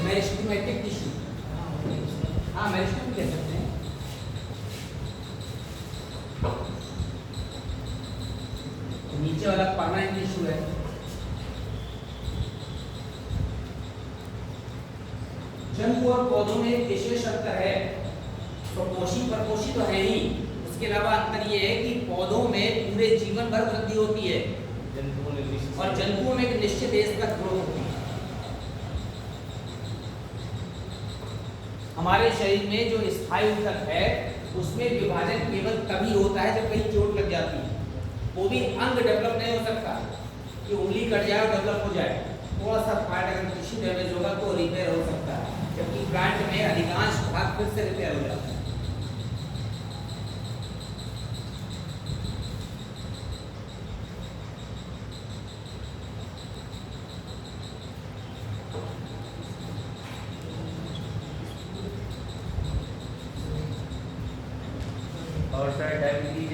Speaker 2: मेरिस्टेमेटिक टिश्यू, हाँ मेरिस्टेम कह सकते हैं। नीचे वाला परमानेंट टिश्यू है। जंतु और पौधों में एक विशेष अंतर है। तो पोषी परपोषी तो है ही, उसके अलावा अंतर ये है कि पौधों में पूरे जीवन भर वृद्धि होती है और जंतुओं में एक निश्चित एज तक ग्रोथ होती है। हमारे शरीर में जो स्थायी ऊतक है उसमें विभाजन केवल तभी होता है जब कहीं चोट लग जाती है। वो भी अंग डेवलप नहीं हो सकता कि उंगली कट जाए और डेवलप हो जाए। थोड़ा सा पार्ट अगर टिश्यू डैमेज होगा तो रिपेयर हो सकता है, जबकि प्लांट में अधिकांश भाग फिर से रिपेयर हो जाता है।
Speaker 3: और sir diabetes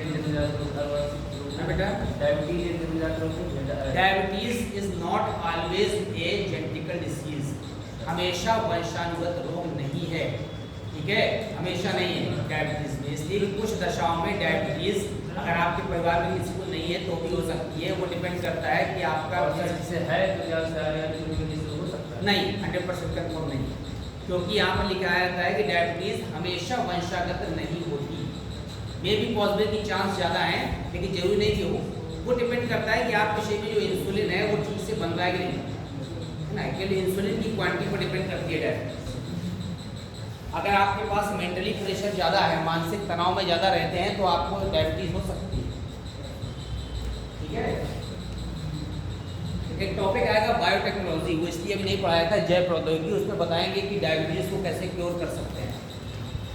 Speaker 2: diabetes is not always a genetical disease. हमेशा वंशानुगत रोग नहीं है, ठीक है, हमेशा नहीं है डायबिटीज में। इसलिए कुछ दशाओं में डायबिटीज अगर आपके परिवार में किसी को नहीं है तो भी हो सकती है। वो डिपेंड करता है कि आपका
Speaker 3: जिससे है तो हो सकता है
Speaker 2: नहीं, 100% कंफर्म नहीं, क्योंकि यहाँ पर लिखा रहता है कि डायबिटीज हमेशा वंशागत नहीं होती। मे भी पॉसिबल की चांस ज़्यादा है, लेकिन जरूरी नहीं कि हो। वो डिपेंड करता है कि आपके शरीर में जो इंसुलिन है वो ठीक से बन रहा है कि नहीं, है ना। एक्चुअली इंसुलिन की क्वांटिटी पर डिपेंड करती है डायबिटीज। अगर आपके पास मेंटली प्रेशर ज़्यादा है, मानसिक तनाव में ज़्यादा रहते हैं तो आपको डायबिटीज हो सकती है, ठीक है। एक टॉपिक आएगा बायोटेक्नोलॉजी, वो इसलिए अभी नहीं पढ़ाया था, जैव प्रौद्योगिकी। उसमें बताएंगे कि डायबिटीज को कैसे क्योर कर सकते हैं।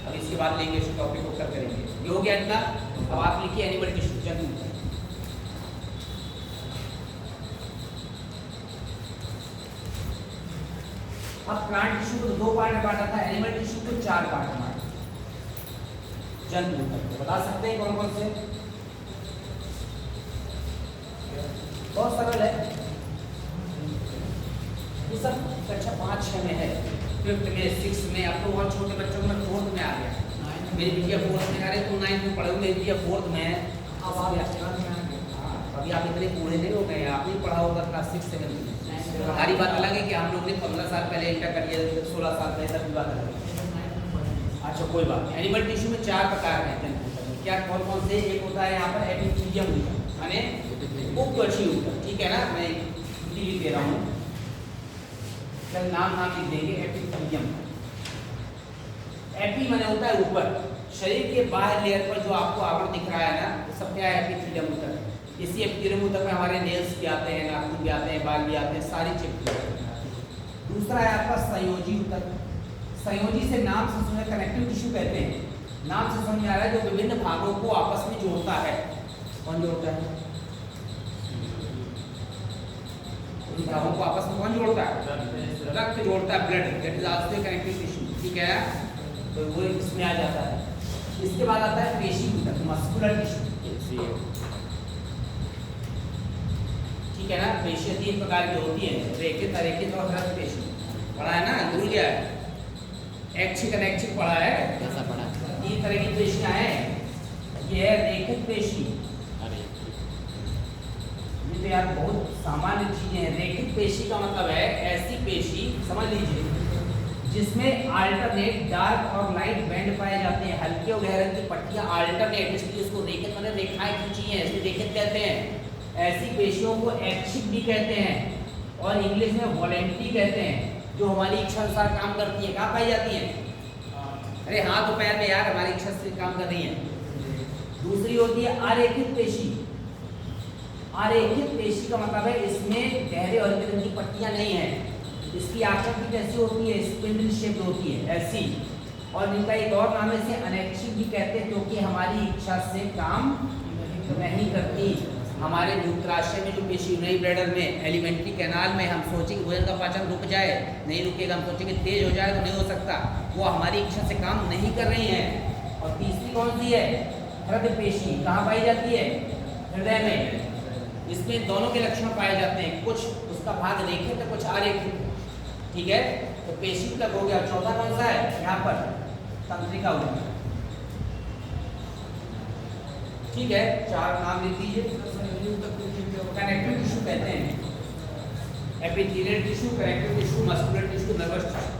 Speaker 2: अब इसके बाद लेंगे इस टॉपिक को कर करेंगे। ये हो गया इतना। अब आप लिखिए एनिमल टिश्यू, जंतु। अब प्लांट टिश्यू को 2 पार्ट में बांटा था, एनिमल टिश्यू को 4 पार्ट में बांटा।
Speaker 1: जंतु ऊतक। बता सकते हैं कौन कौन से? बहुत सरल है, ये सब कक्षा 5-6 में है, 5th में 6th में, अब तो बहुत छोटे बच्चों में 4th में आ गया। मेरी बिटिया 4th में आ रही है, तो 9th में पढ़ोगे, मेरी बिटिया 4th में है। अब अभी आप इतने बूढ़े नहीं हो गए, आपने पढ़ा होगा क्लास 6 7 में। हमारी बात अलग है कि हम लोग ने 15 साल पहले इंटर कर लिया, 16 साल पहले, तब की बात अलग है। अच्छा कोई बात नहीं। एनिमल टिश्यू में 4 प्रकार हैं जंतु ऊतक में। क्या कौन कौन से? एक होता है यहाँ पर एपिथेलियम ऊतक, माने उपत्वची ऊतक, ठीक है ना, मैं हिंदी लिख दे रहा हूँ, चल नाम लिख देंगे। एपिथेलियम, एपी माने होता है ऊपर, शरीर के बाहर लेयर पर जो आपको आवरण दिख रहा है ना, वो सब क्या है? एपिथेलियम ऊतक। इसी एपिथेलियम ऊतक में हमारे नेल्स भी आते हैं, नाखून भी आते हैं, बाल भी आते हैं, सारी चिपकी। दूसरा है आपका संयोजी ऊतक। संयोजी से नाम से सुने कनेक्टिव टिश्यू कहते हैं, नाम से समझ में आ रहा है, जो विभिन्न भागों को आपस में जोड़ता है। कौन जोड़ता है? उन भागों को आपस में कौन जोड़ता है? रक्त जोड़ता है, blood, that is also connective tissue, ठीक है, तो वो इसमें आ जाता है। इसके बाद आता है पेशी ऊतक, मस्कुलर टिश्यू, ठीक है ना। पेशियां 3 प्रकार की होती हैं, रेखित, अरेखित और हृदय पेशी। पढ़ा है ना, भूल गया है? ऐच्छिक अनैच्छिक पढ़ा है,
Speaker 3: कैसा पढ़ा?
Speaker 1: 3 तरह की पेशियां हैं। ये है रेखित पेशी, ये तो यार बहुत सामान्य चीजें हैं। रेखित पेशी का मतलब है ऐसी पेशी, समझ लीजिए, जिसमें अल्टरनेट डार्क और लाइट बैंड पाए जाते हैं, हल्के और गहरे रंग की पट्टियां अल्टरनेट, इसलिए इसको रेखित माने रेखाएं खींची हैं, इसलिए रेखित कहते हैं। ऐसी पेशियों को ऐच्छिक भी कहते हैं और इंग्लिश में वॉलेंटरी कहते हैं, जो हमारी इच्छा अनुसार काम करती है। कहाँ पाई जाती है? अरे हाथ और पैर में यार, हमारी इच्छा से काम कर रही है। दूसरी होती है अरेखित पेशी। अरेखित पेशी का मतलब है इसमें गहरे और हल्के रंग की पट्टियां नहीं है, इसकी आकृति कैसी होती है? स्पिंडल शेप्ड होती है, ऐसी। और इनका एक और नाम है, इसे अनैच्छिक भी कहते हैं, क्योंकि हमारी इच्छा से काम नहीं करती। हमारे मूत्राशय में जो पेशी यूरिनरी ब्लैडर में, एलिमेंट्री कैनाल में, हम सोचेंगे भोजन का पाचन रुक जाए, नहीं रुकेगा, हम सोचेंगे तेज हो जाए, तो नहीं हो सकता, वो हमारी इच्छा से काम नहीं कर रही हैं। और तीसरी कौन सी है? हृदय पेशी। कहाँ पाई जाती है? हृदय में। इसमें दोनों के लक्षण पाए जाते हैं, कुछ उसका भाग रेखित है, कुछ अरेखित, ठीक है। तो पेशी तक हो गया। चौथा कौन सा है? यहाँ पर तंत्रिका ऊतक, ठीक है, 4 नाम लिख दीजिए। कनेक्टिव टिश्यू कहते हैं, epithelial tissue, connective tissue, muscular tissue, nervous tissue.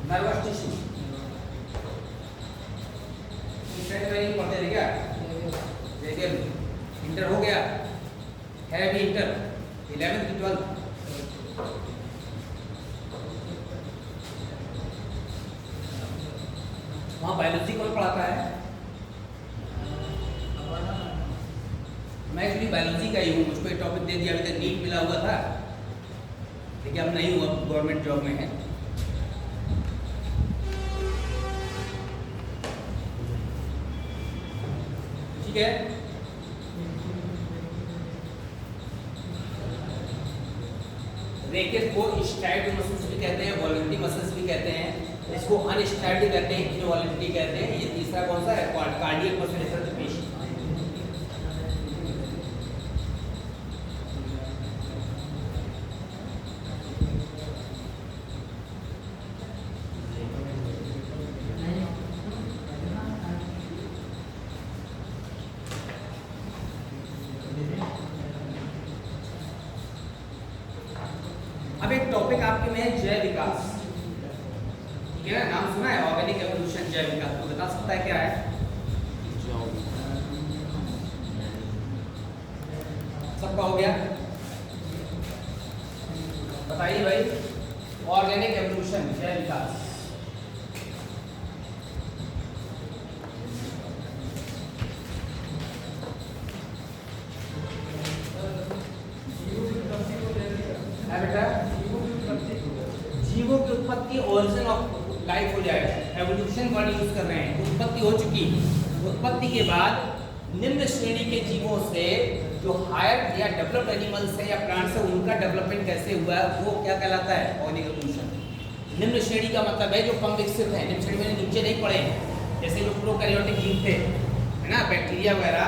Speaker 1: Nervous tissue में पढ़ते थे क्या? देखिए इंटर हो गया है, अभी इंटर 11th की 12th। वहाँ बायोलॉजी कौन पढ़ाता है? मैं एक्चुअली बायोलॉजी का ही हूँ, मुझको एक टॉपिक दे दिया, अभी तक नीट मिला हुआ था, लेकिन अब नहीं हुआ, गवर्नमेंट जॉब में है। ठीक है, रेकेट को स्ट्राइड मसल्स भी कहते हैं, वॉलेंटरी मसल्स भी कहते हैं, इसको अनस्ट्राइड कहते हैं, इनवॉलेंटरी कहते हैं। ये तीसरा कौन सा है? कार्डियक मसल पेशी। अब एक टॉपिक आपके में है जैव विकास, ठीक है ना, नाम सुना है? ऑर्गेनिक एवोल्यूशन, जैव विकास। तो बता सकता है क्या है? सबका हो गया? बताइए भाई, ऑर्गेनिक एवोल्यूशन, जैव विकास। बेटा, जीवों की उत्पत्ति, ओरिजिन ऑफ लाइफ हो जाएगा, एवोल्यूशन वर्ड यूज कर रहे हैं। उत्पत्ति हो चुकी, उत्पत्ति के बाद निम्न श्रेणी के जीवों से जो हायर या डेवलप्ड एनिमल्स है या प्लांट्स है, उनका डेवलपमेंट कैसे हुआ है, वो क्या कहलाता है? Organic evolution.
Speaker 2: निम्न श्रेणी का मतलब है जो कम विकसित है, निम्न श्रेणी में नीचे नहीं पड़े हैं, जैसे जो प्रोकैरियोटिक जीव थे, है ना, बैक्टीरिया वगैरह,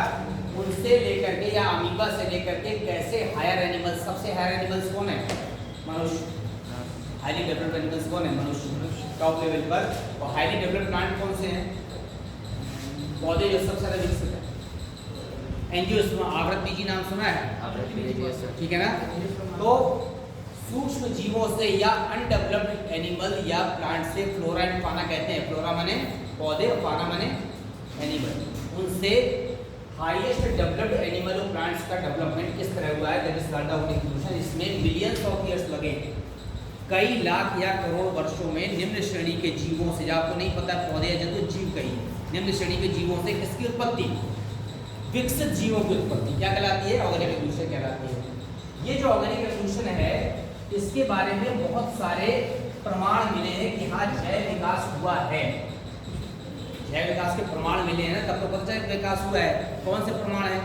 Speaker 2: उनसे लेकर के या अमीबा से लेकर के कैसे हायर एनिमल्स, सबसे हायर एनिमल्स कौन है? मनुष्य। हाईली डेवलप्ड एनिमल्स कौन है? मनुष्य टॉप लेवल पर। और हाईली डेवलप्ड प्लांट कौन से हैं? पौधे जो सबसे ज़्यादा विकसित है। एंजियोस्पर्म, आवृतबीजी नाम सुना है? ठीक है ना। तो सूक्ष्म जीवों से या अनडेवलप्ड एनिमल या प्लांट से, फ्लोरा एंड फाना कहते हैं, फ्लोरा माने पौधे और फाना माने एनिमल, उनसे हाईएस्ट डेवलप्ड एनिमल और प्लांट्स का डेवलपमेंट किस तरह हुआ है, that is called the evolution. इसमें मिलियंस ऑफ ईयर्स लगे, कई लाख या करोड़ वर्षों में निम्न श्रेणी के जीवों से, आपको नहीं पता पौधे या जंतु जीव कहीं, निम्न श्रेणी के जीवों से किसकी उत्पत्ति? विकसित जीवों की उत्पत्ति क्या कहलाती है? ऑर्गेनिक एवोल्यूशन कहलाती है। ये जो ऑर्गेनिक एवोल्यूशन है, इसके बारे में बहुत सारे प्रमाण मिले हैं कि हाँ जैव विकास हुआ है। जैव विकास के प्रमाण मिले हैं ना, तब तो पता है विकास हुआ है। कौन से प्रमाण है?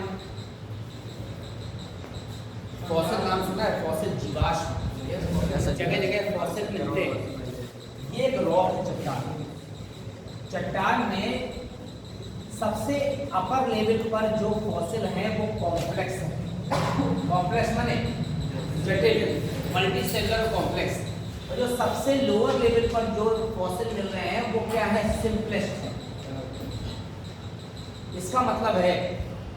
Speaker 2: फॉसिल नाम सुना है? फॉसिल जीवाश्म, जगह जगह फॉसिल मिलते हैं। ये एक रॉक चट्टान, चट्टान में सबसे अपर लेवल पर जो फॉसिल हैं वो कॉम्प्लेक्स है। कॉम्प्लेक्स माने जटिल, मल्टी सेलुलर कॉम्प्लेक्स। और जो सबसे लोअर लेवल पर जो फॉसिल मिल रहे हैं वो क्या है? सिंपलेस्ट है। इसका मतलब है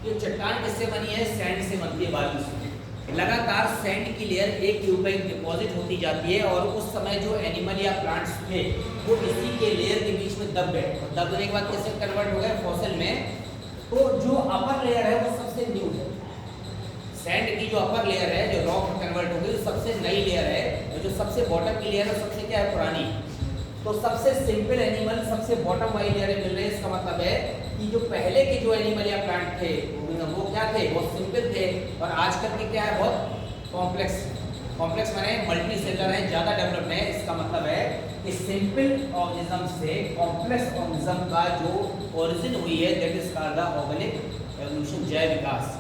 Speaker 2: कि चट्टान किससे बनी है? सैंड से बनती है, बालू से। लगातार सैंड की लेयर एक के ऊपर एक डिपॉजिट होती जाती है और उस समय जो एनिमल या प्लांट्स थे वो इसी के लेयर के बीच में दब गए, और दबने के बाद कैसे कन्वर्ट हो गए फॉसिल में। तो जो अपर लेयर है वो सबसे न्यू है, सैंड की जो अपर लेयर है जो रॉक में कन्वर्ट हो गई सबसे नई लेयर है, जो सबसे बॉटम की लेयर है सबसे क्या है? पुरानी। तो सबसे सिंपल एनिमल सबसे बॉटम वाली लेयर मिल रहे हैं। इसका मतलब है कि जो पहले के जो एनिमल या प्लांट थे वो क्या थे? बहुत सिंपल थे, और आजकल के क्या है? बहुत कॉम्प्लेक्स। कॉम्प्लेक्स माने मल्टी सेलुलर है, ज़्यादा डेवलप्ड है। इसका मतलब है कि सिंपल ऑर्गेनिज्म से कॉम्प्लेक्स ऑर्गेनिज्म का जो ओरिजिन हुई है that is called the organic evolution, जैव विकास।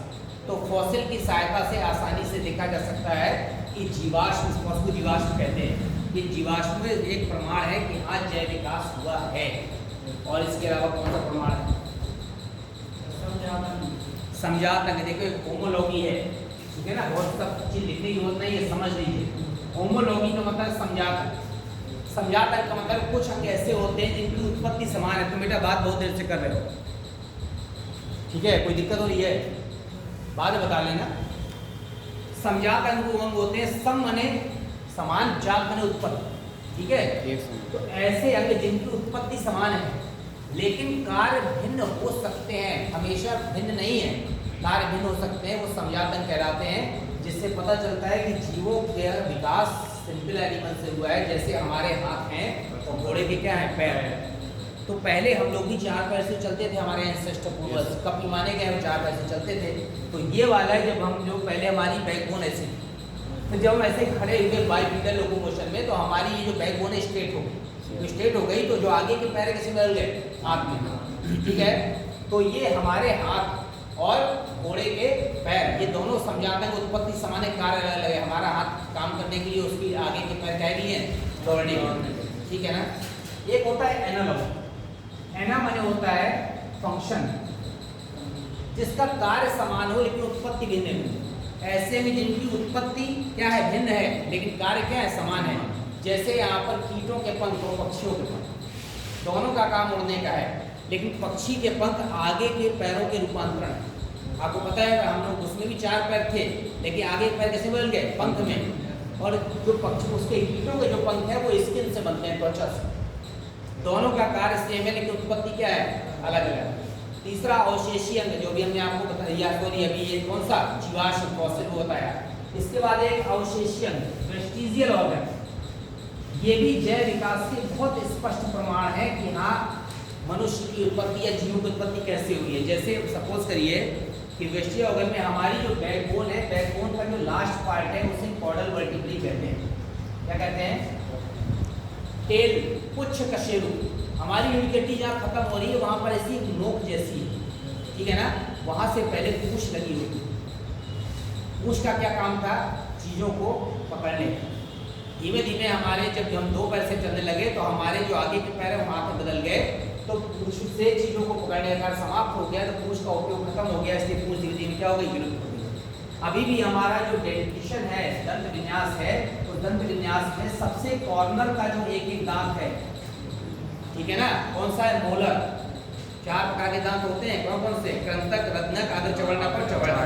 Speaker 2: तो फॉसिल की सहायता से आसानी से देखा जा सकता है कि जीवाश्म, उसको जीवाश्म कहते हैं, कि जीवाश्म में एक प्रमाण है कि हाँ जैव विकास हुआ है। और इसके अलावा कौन सा प्रमाण है? समझात अंग। देखो होमोलॉगी है, ठीक है ना, बहुत सब चीज लिखने की जरूरत नहीं है, समझ लीजिए। होमोलॉगी का मतलब समझात। समझात अंग का मतलब कुछ अंग ऐसे होते हैं जिनकी उत्पत्ति समान है। तुम बेटा बात बहुत देर से कर रहे हो, ठीक है, कोई दिक्कत हो रही है? बाद में बता लेना। समझात अंग वो अंग होते हैं, सम माने समान, जात माने उत्पत्ति, ठीक है। तो ऐसे अंग जिनकी उत्पत्ति समान है लेकिन कार्य भिन्न हो सकते हैं, हमेशा भिन्न नहीं है, कार्य भिन्न हो सकते हैं, वो समझात अंग कहलाते हैं। जिससे पता चलता है कि जीवों का विकास सिंपल एनिमल से हुआ है। जैसे हमारे हाथ हैं और घोड़े के क्या है? पैर हैं। तो पहले हम लोग भी 4 पैर से चलते थे, हमारे एंसेस्टर पूर्वज कभी माने गए हम 4 पैर से चलते थे। तो ये वाला है जब हम जो पहले हमारी बैकबोन ऐसी, तो जब हम ऐसे खड़े हुए बाइपिटल लोकोमोशन में, तो हमारी ये जो बैकबोन है स्ट्रेट हो गई। तो स्ट्रेट हो गई तो जो आगे के पैर कैसे मिल गए? हाथ में, ठीक है। तो ये हमारे हाथ और घोड़े के पैर, ये दोनों समझाते हैं उत्पत्ति समान है, कार्य अलग अलग है। हमारा हाथ काम करने के लिए, उसकी आगे के पैर क्या लिए हैं? दौड़ने के लिए, ठीक है ना। एक होता है एनालॉग। एना माने होता है फंक्शन, जिसका कार्य समान हो लेकिन उत्पत्ति भिन्न हो। ऐसे में जिनकी उत्पत्ति क्या है? भिन्न है, लेकिन कार्य क्या है? समान है। जैसे यहाँ पर कीटों के पंख और पक्षियों के पंख, दोनों का काम उड़ने का है, लेकिन पक्षी के पंख आगे के पैरों के रूपांतरण है। आपको पता है हम लोग उसमें भी 4 पैर थे, लेकिन आगे के पैर कैसे बदल गए? पंख में। और जो पक्षी, उसके कीटों के जो पंख है वो स्किन से बनते हैं, त्वचा से। दोनों का कार्य सेम है लेकिन उत्पत्ति क्या है? अलग अलग। तीसरा अवशेषीय अंग, जो भी हमने आपको बताया, सॉरी अभी ये कौन सा? जीवाश्म, फॉसिल वो बताया। इसके बाद एक अवशेषीय अंग, वेस्टिजियल ऑर्गन। ये भी जैव विकास के बहुत स्पष्ट प्रमाण है कि हाँ मनुष्य की उत्पत्ति या जीवों की उत्पत्ति कैसे हुई है। जैसे सपोज करिए कि वेस्टिजियल ऑर्गन में हमारी जो बैकबोन है, बैकबोन का जो लास्ट पार्ट है उसे कॉर्डल वर्टिब्री कहते हैं। क्या कहते हैं? टेल, पुच्छ कशेरु। हमारी यूनिकेटी जहाँ खत्म हो रही है वहाँ पर ऐसी नोक जैसी है, ठीक है ना, वहाँ से पहले पूंछ लगी हुई। पूंछ का क्या काम था? चीज़ों को पकड़ने का। धीमे धीमे हमारे जब हम 2 पैर से चलने लगे तो हमारे जो आगे के पैर है वो हाथ में बदल गए, तो पुरुष से चीजों को पकड़ने का कार्य समाप्त हो गया, तो पुरुष का उपयोग खत्म हो गया, इसलिए पुरुष धीरे धीरे क्या हो गई, विलुप्त हो गई। अभी भी हमारा जो डेंटिशन है, दंत विन्यास है, तो दंत विन्यास में सबसे कॉर्नर का जो एक एक दांत है, ठीक है ना, कौन सा है, मोलर। 4 प्रकार के दांत होते हैं, कौन कौन से, कृंतक, रत्नक, आगे चवड़ना पर चवड़ना,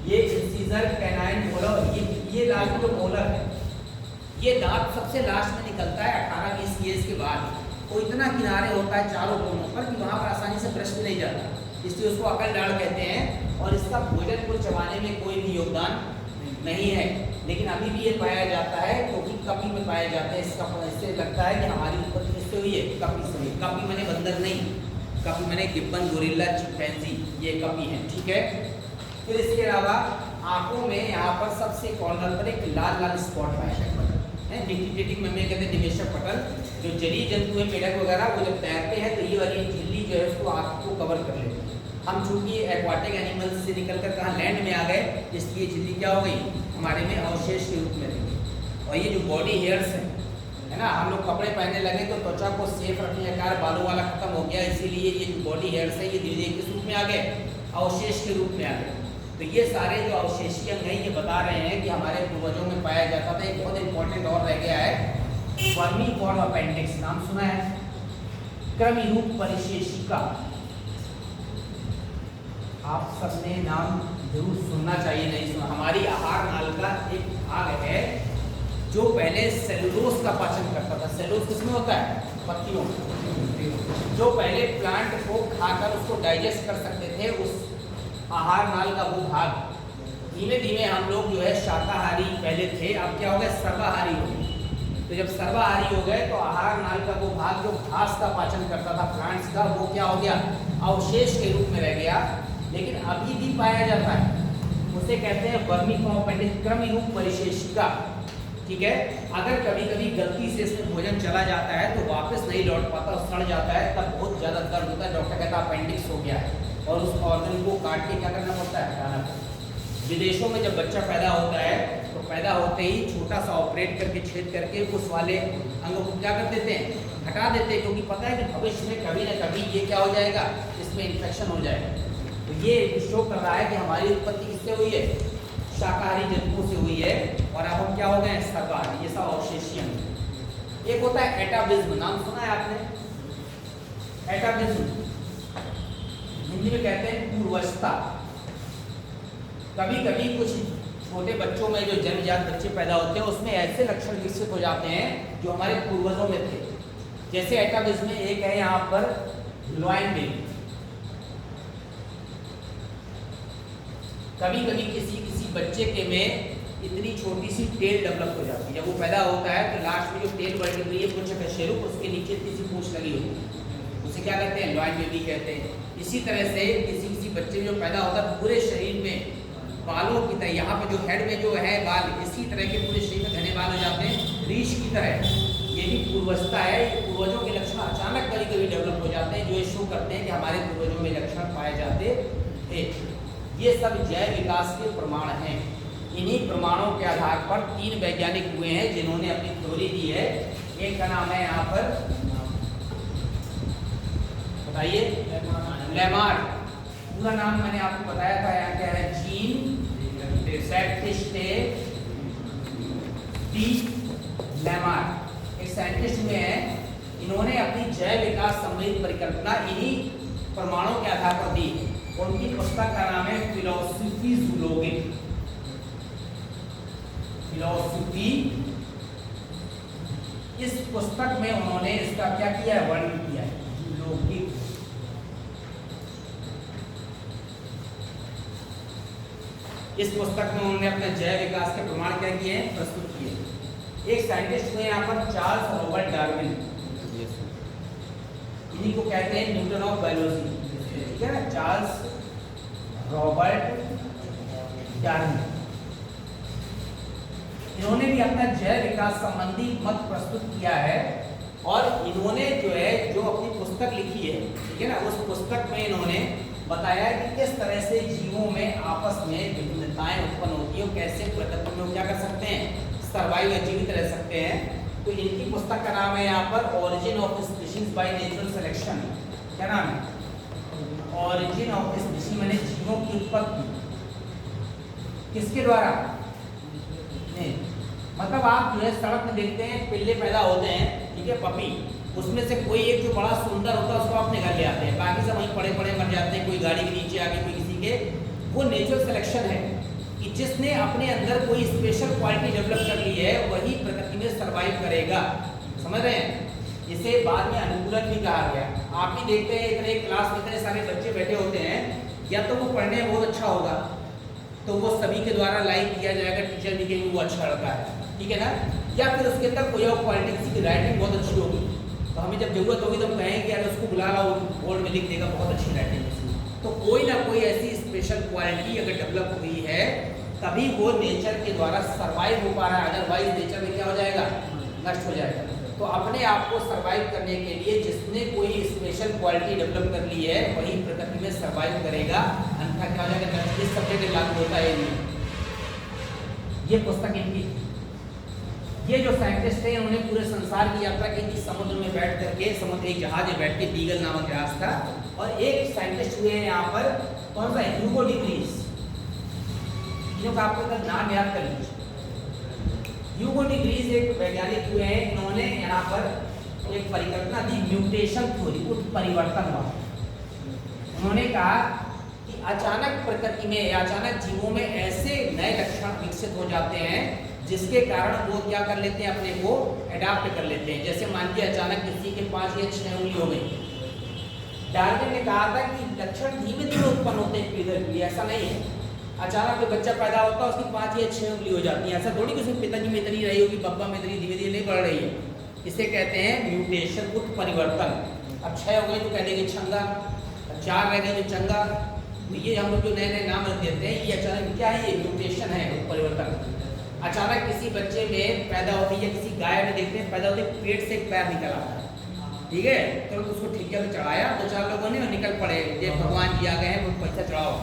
Speaker 2: ये इंसिजर, कैनाइन, मोलर, ये लास्ट जो मोलर है, ये दांत सबसे लास्ट में निकलता है 18-20 ईयर्स के बाद। तो इतना किनारे होता है चारों कोनों पर कि वहां पर आसानी से ब्रश नहीं जाता, इसलिए उसको अकल डाल कहते हैं। और इसका भोजन को चबाने में कोई भी योगदान नहीं है, लेकिन अभी भी ये पाया जाता है, क्योंकि कपी में पाया जाता है। इससे लगता है कि हमारी उत्पत्ति किससे हुई है, कपी से हुई। कपी माने बंदर नहीं, कपी माने गिब्बन, गोरिल्ला, चिंपैंजी, ये कपी है, ठीक है। फिर इसके अलावा आंखों में यहाँ पर सबसे कॉर्नर पर एक लाल लाल स्पॉट पाया जाता है, डिक्टेटिंग में कहते हैं निवेशक पटल। जो जलीय जंतु है, मेढक वगैरह, वो जब तैरते हैं तो ये वाली झिल्ली जो है उसको आंख को कवर कर लेती है। हम चूंकि एक्वाटिक एनिमल्स से निकलकर कहाँ लैंड में आ गए, इसलिए झिल्ली क्या हो गई, हमारे में अवशेष के रूप में रह गई। और ये जो बॉडी हेयर्स है ना, हम लोग कपड़े पहनने लगे तो त्वचा को सेफ रखने का कार्य बालों वाला खत्म हो गया, इसीलिए ये जो बॉडी हेयर्स है ये धीरे धीरे किस रूप में आ गए, अवशेष के रूप में आ गए। तो ये सारे जो अवशेषीय अंग हैं ये बता रहे हैं कि हमारे पूर्वजों में पाया जाता था। एक बहुत इंपॉर्टेंट और रह गया है, वर्मीफॉर्म अपेंडिक्स, नाम सुना है, क्रमिरूप परिशेषिका। आप सबने नाम जरूर सुनना चाहिए, नहीं सुना। हमारी आहार नाल का एक भाग है जो पहले सेलुलोज का पाचन करता था। सेलुलोज किसमें होता है, पत्तियों में। जो पहले प्लांट को खाकर उसको डाइजेस्ट कर सकते थे, उस आहार नाल का वो भाग, धीमे धीमे हम लोग जो है शाकाहारी पहले थे, अब क्या हो गया, सर्वाहारी हो गए। तो जब सर्वाहारी हो गए तो आहार नाल का वो भाग जो घास का पाचन करता था प्लांट्स का, वो क्या हो गया, अवशेष के रूप में रह गया। लेकिन अभी भी पाया जाता है, उसे कहते हैं वर्मीफॉर्म अपेंडिक्स, क्रमिरूप परिशेषिका, ठीक है। अगर कभी कभी गलती से इसमें भोजन चला जाता है तो वापस नहीं लौट पाता, सड़ जाता है, तब बहुत ज्यादा दर्द होता है। डॉक्टर कहता है अपेंडिक्स हो गया है, और उस ऑर्गन को काट के क्या करना पड़ता है, हटाना पड़ता है। विदेशों में जब बच्चा पैदा होता है तो पैदा होते ही छोटा सा ऑपरेट करके, छेद करके उस वाले अंग को क्या कर देते हैं, हटा देते हैं, क्योंकि पता है कि भविष्य में कभी ना कभी ये क्या हो जाएगा, इसमें इन्फेक्शन हो जाएगा। तो ये शो कर रहा है कि हमारी उत्पत्ति किससे हुई है, शाकाहारी जंतुओं से हुई है, और अब हम क्या हो गए, सर्वाहारी। ये सब अवशेषीय अंग। एक होता है एटाबिज्म, नाम सुना है आपने, एटाबिज्म हिंदी में कहते हैं पूर्वजता। कभी कभी कुछ छोटे बच्चों में जो जन्मजात बच्चे पैदा होते हैं उसमें ऐसे लक्षण विकसित हो जाते हैं जो हमारे पूर्वजों में थे। जैसे एटाबिज्म में एक है यहाँ पर लॉइन बेबी। कभी कभी किसी बच्चे के में इतनी छोटी सी टेल डेवलप हो जाती है। जब वो पैदा होता है तो लास्ट में जो टेल बढ़ रही है पुंछ कशेरुक, उसके नीचे इतनी सी पूंछ लगी होती है, उसे क्या कहते हैं, लॉइन बेबी कहते हैं। इसी तरह से किसी बच्चे में जो पैदा होता है पूरे शरीर में बालों की तरह, यहाँ पे जो हेड में जो है बाल, इसी तरह के पूरे शरीर में घने बाल हो जाते हैं, रीछ की तरह। ये भी पूर्वजता है। पूर्वजों के लक्षण अचानक कभी कभी डेवलप हो जाते हैं, जो ये शो करते हैं कि हमारे पूर्वजों में लक्षण पाए जाते थे। ये सब जैव विकास के प्रमाण हैं। इन्हीं प्रमाणों के आधार पर 3 वैज्ञानिक हुए हैं जिन्होंने अपनी थ्योरी दी है। एक का नाम है यहाँ पर, बताइए, लेमार्क। पूरा नाम मैंने आपको बताया था, यहाँ क्या है, जीन बैप्टिस्टे डी लेमार्क। एक साइंटिस्ट हुए हैं, इन्होंने अपनी जैव विकास संबंधी परिकल्पना इन्हीं प्रमाणों के आधार पर दी। उनकी पुस्तक का नाम है फिलोसफी जूलॉजिक, फिलोसफी। इस पुस्तक में उन्होंने इसका क्या किया है, वर्णन किया है, जूलॉजिक। इस पुस्तक में उन्होंने अपने जैव विकास के प्रमाण क्या किए हैं, प्रस्तुत किए। एक साइंटिस्ट हुए यहाँ पर चार्ल्स रॉबर्ट डार्विन, इन्हीं को कहते हैं न्यूटन ऑफ बायोलॉजी, ठीक है ना, चार्ल्स रॉबर्ट डार्विन। इन्होंने भी अपना जैव विकास संबंधी मत प्रस्तुत किया है, और इन्होंने जो है जो अपनी पुस्तक लिखी है, ठीक है ना, उस पुस्तक में इन्होंने बताया कि किस तरह से जीवों में आपस में विभिन्नताएं उत्पन्न होती है और कैसे प्रकृति में क्या कर सकते हैं, सर्वाइव या जीवित रह सकते हैं। तो इनकी पुस्तक का नाम है यहाँ पर origin of species by natural selection. क्या नाम है? ओरिजिन ऑफ स्पीशीज माने जीवों की उत्पत्ति किसके द्वारा? नहीं, मतलब आप जो है सड़क में देखते हैं पिल्ले पैदा होते हैं, ठीक है, पपी, उसमें से कोई एक जो बड़ा सुंदर होता है उसको अपने घर ले आते हैं, बाकी सब वहीं पड़े पड़े मर जाते हैं, कोई गाड़ी के नीचे आके कोई किसी के। वो नेचुरल सिलेक्शन है कि जिसने अपने अंदर कोई स्पेशल क्वालिटी डेवलप कर ली है वही प्रकृति में सर्वाइव करेगा। समझ रहे हैं? इसे बाद में अनुकूलन भी कहा गया। आप ही देखते हैं इतने क्लास में इतने सारे बच्चे बैठे होते हैं, या तो वो पढ़ने में बहुत अच्छा होगा तो वो सभी के द्वारा लाइक किया जाएगा, टीचर भी कहेंगे वो अच्छा लड़का है, ठीक है ना, या फिर उसके अंदर कोई और क्वालिटी, किसी की राइटिंग बहुत अच्छी होगी तो हमें जब जरूरत होगी तो हम कहेंगे यार उसको बुला लाओ, बोर्ड में लिख देगा बहुत अच्छी राइटिंग है। तो कोई ना कोई ऐसी स्पेशल क्वालिटी अगर डेवलप हुई है तभी वो नेचर के द्वारा सर्वाइव हो पा रहा है, अदरवाइज नेचर में क्या हो जाएगा? नष्ट हो जाएगा। तो अपने आप को सर्वाइव करने के लिए जिसने कोई स्पेशल क्वालिटी डेवलप कर ली है वही प्रकृति में सर्वाइव करेगा, अन्यथा क्या हो जाएगा? इस सब्जेक्ट लागू होता है नहीं। ये पुस्तक इनकी, ये जो साइंटिस्ट थे उन्होंने पूरे संसार की यात्रा की थी, समुद्र में बैठ करके, समुद्र एक जहाज में बैठ के, बीगल नामक जहाज था, और एक साइंटिस्ट हुए हैं यहाँ पर, कौन सा? Hugo de Vries. इन्हों का आपको नाम याद कर लीजिए। ह्यूगो डी ग्रीस एक वैज्ञानिक हुए हैं, इन्होंने यहाँ पर एक परिकल्पना दी, म्यूटेशन थ्योरी, उत्परिवर्तनवाद। उन्होंने कहा कि अचानक प्रकृति में या अचानक जीवों में ऐसे नए लक्षण विकसित हो जाते हैं जिसके कारण वो क्या कर लेते हैं? अपने को अडाप्ट कर लेते हैं। जैसे मान लीजिए अचानक किसी के 5 या 6 उंगली हो गई। डार्विन ने कहा था कि लक्षण धीमे धीमे उत्पन्न होते हैं पीढ़ी के लिए, ऐसा नहीं है अचानक कोई बच्चा पैदा होता है उसकी 5 या 6 उंगली हो जाती है, ऐसा थोड़ी कि उसमें पिताजी में इतनी रही होगी, बब्बा में इतनी, धीरे धीरे नहीं बढ़ रही है। इसे कहते हैं म्यूटेशन, उत्परिवर्तन। अब 6 हो गई तो कह देंगे छंगा, 4 रह गई तो चंगा। तो ये हम लोग जो नए नए नाम रख देते हैं, ये अचानक क्या है? ये म्यूटेशन है, उत्परिवर्तन। अचानक किसी बच्चे में पैदा होती है या किसी गाय में देखते हैं पैदा होते पेट से एक पैर निकल आता है, ठीक है, तो उसको ठिकिया में चढ़ाया, 2-4 लोगों ने निकल पड़े, ये भगवान जी आ गए हैं, वो पैसा चढ़ाओ।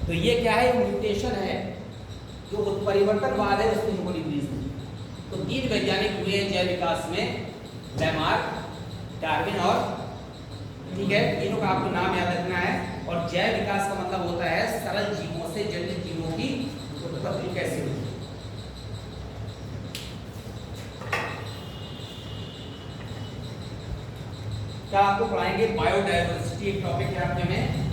Speaker 2: तो ये क्या है? म्यूटेशन है, जो उत्परिवर्तनवाद है उसकी ह्यूगो डी ग्रीस ने। तो 3 वैज्ञानिक हुए जैव विकास में, लैमार्क, डार्विन और, ठीक है, तीनों का आपको नाम याद रखना है। और जैव विकास का मतलब होता है सरल जीवों से जटिल जीवों की उत्पत्ति कैसे हुई। क्या आपको पढ़ाएंगे बायोडाइवर्सिटी, एक टॉपिक है आपके में,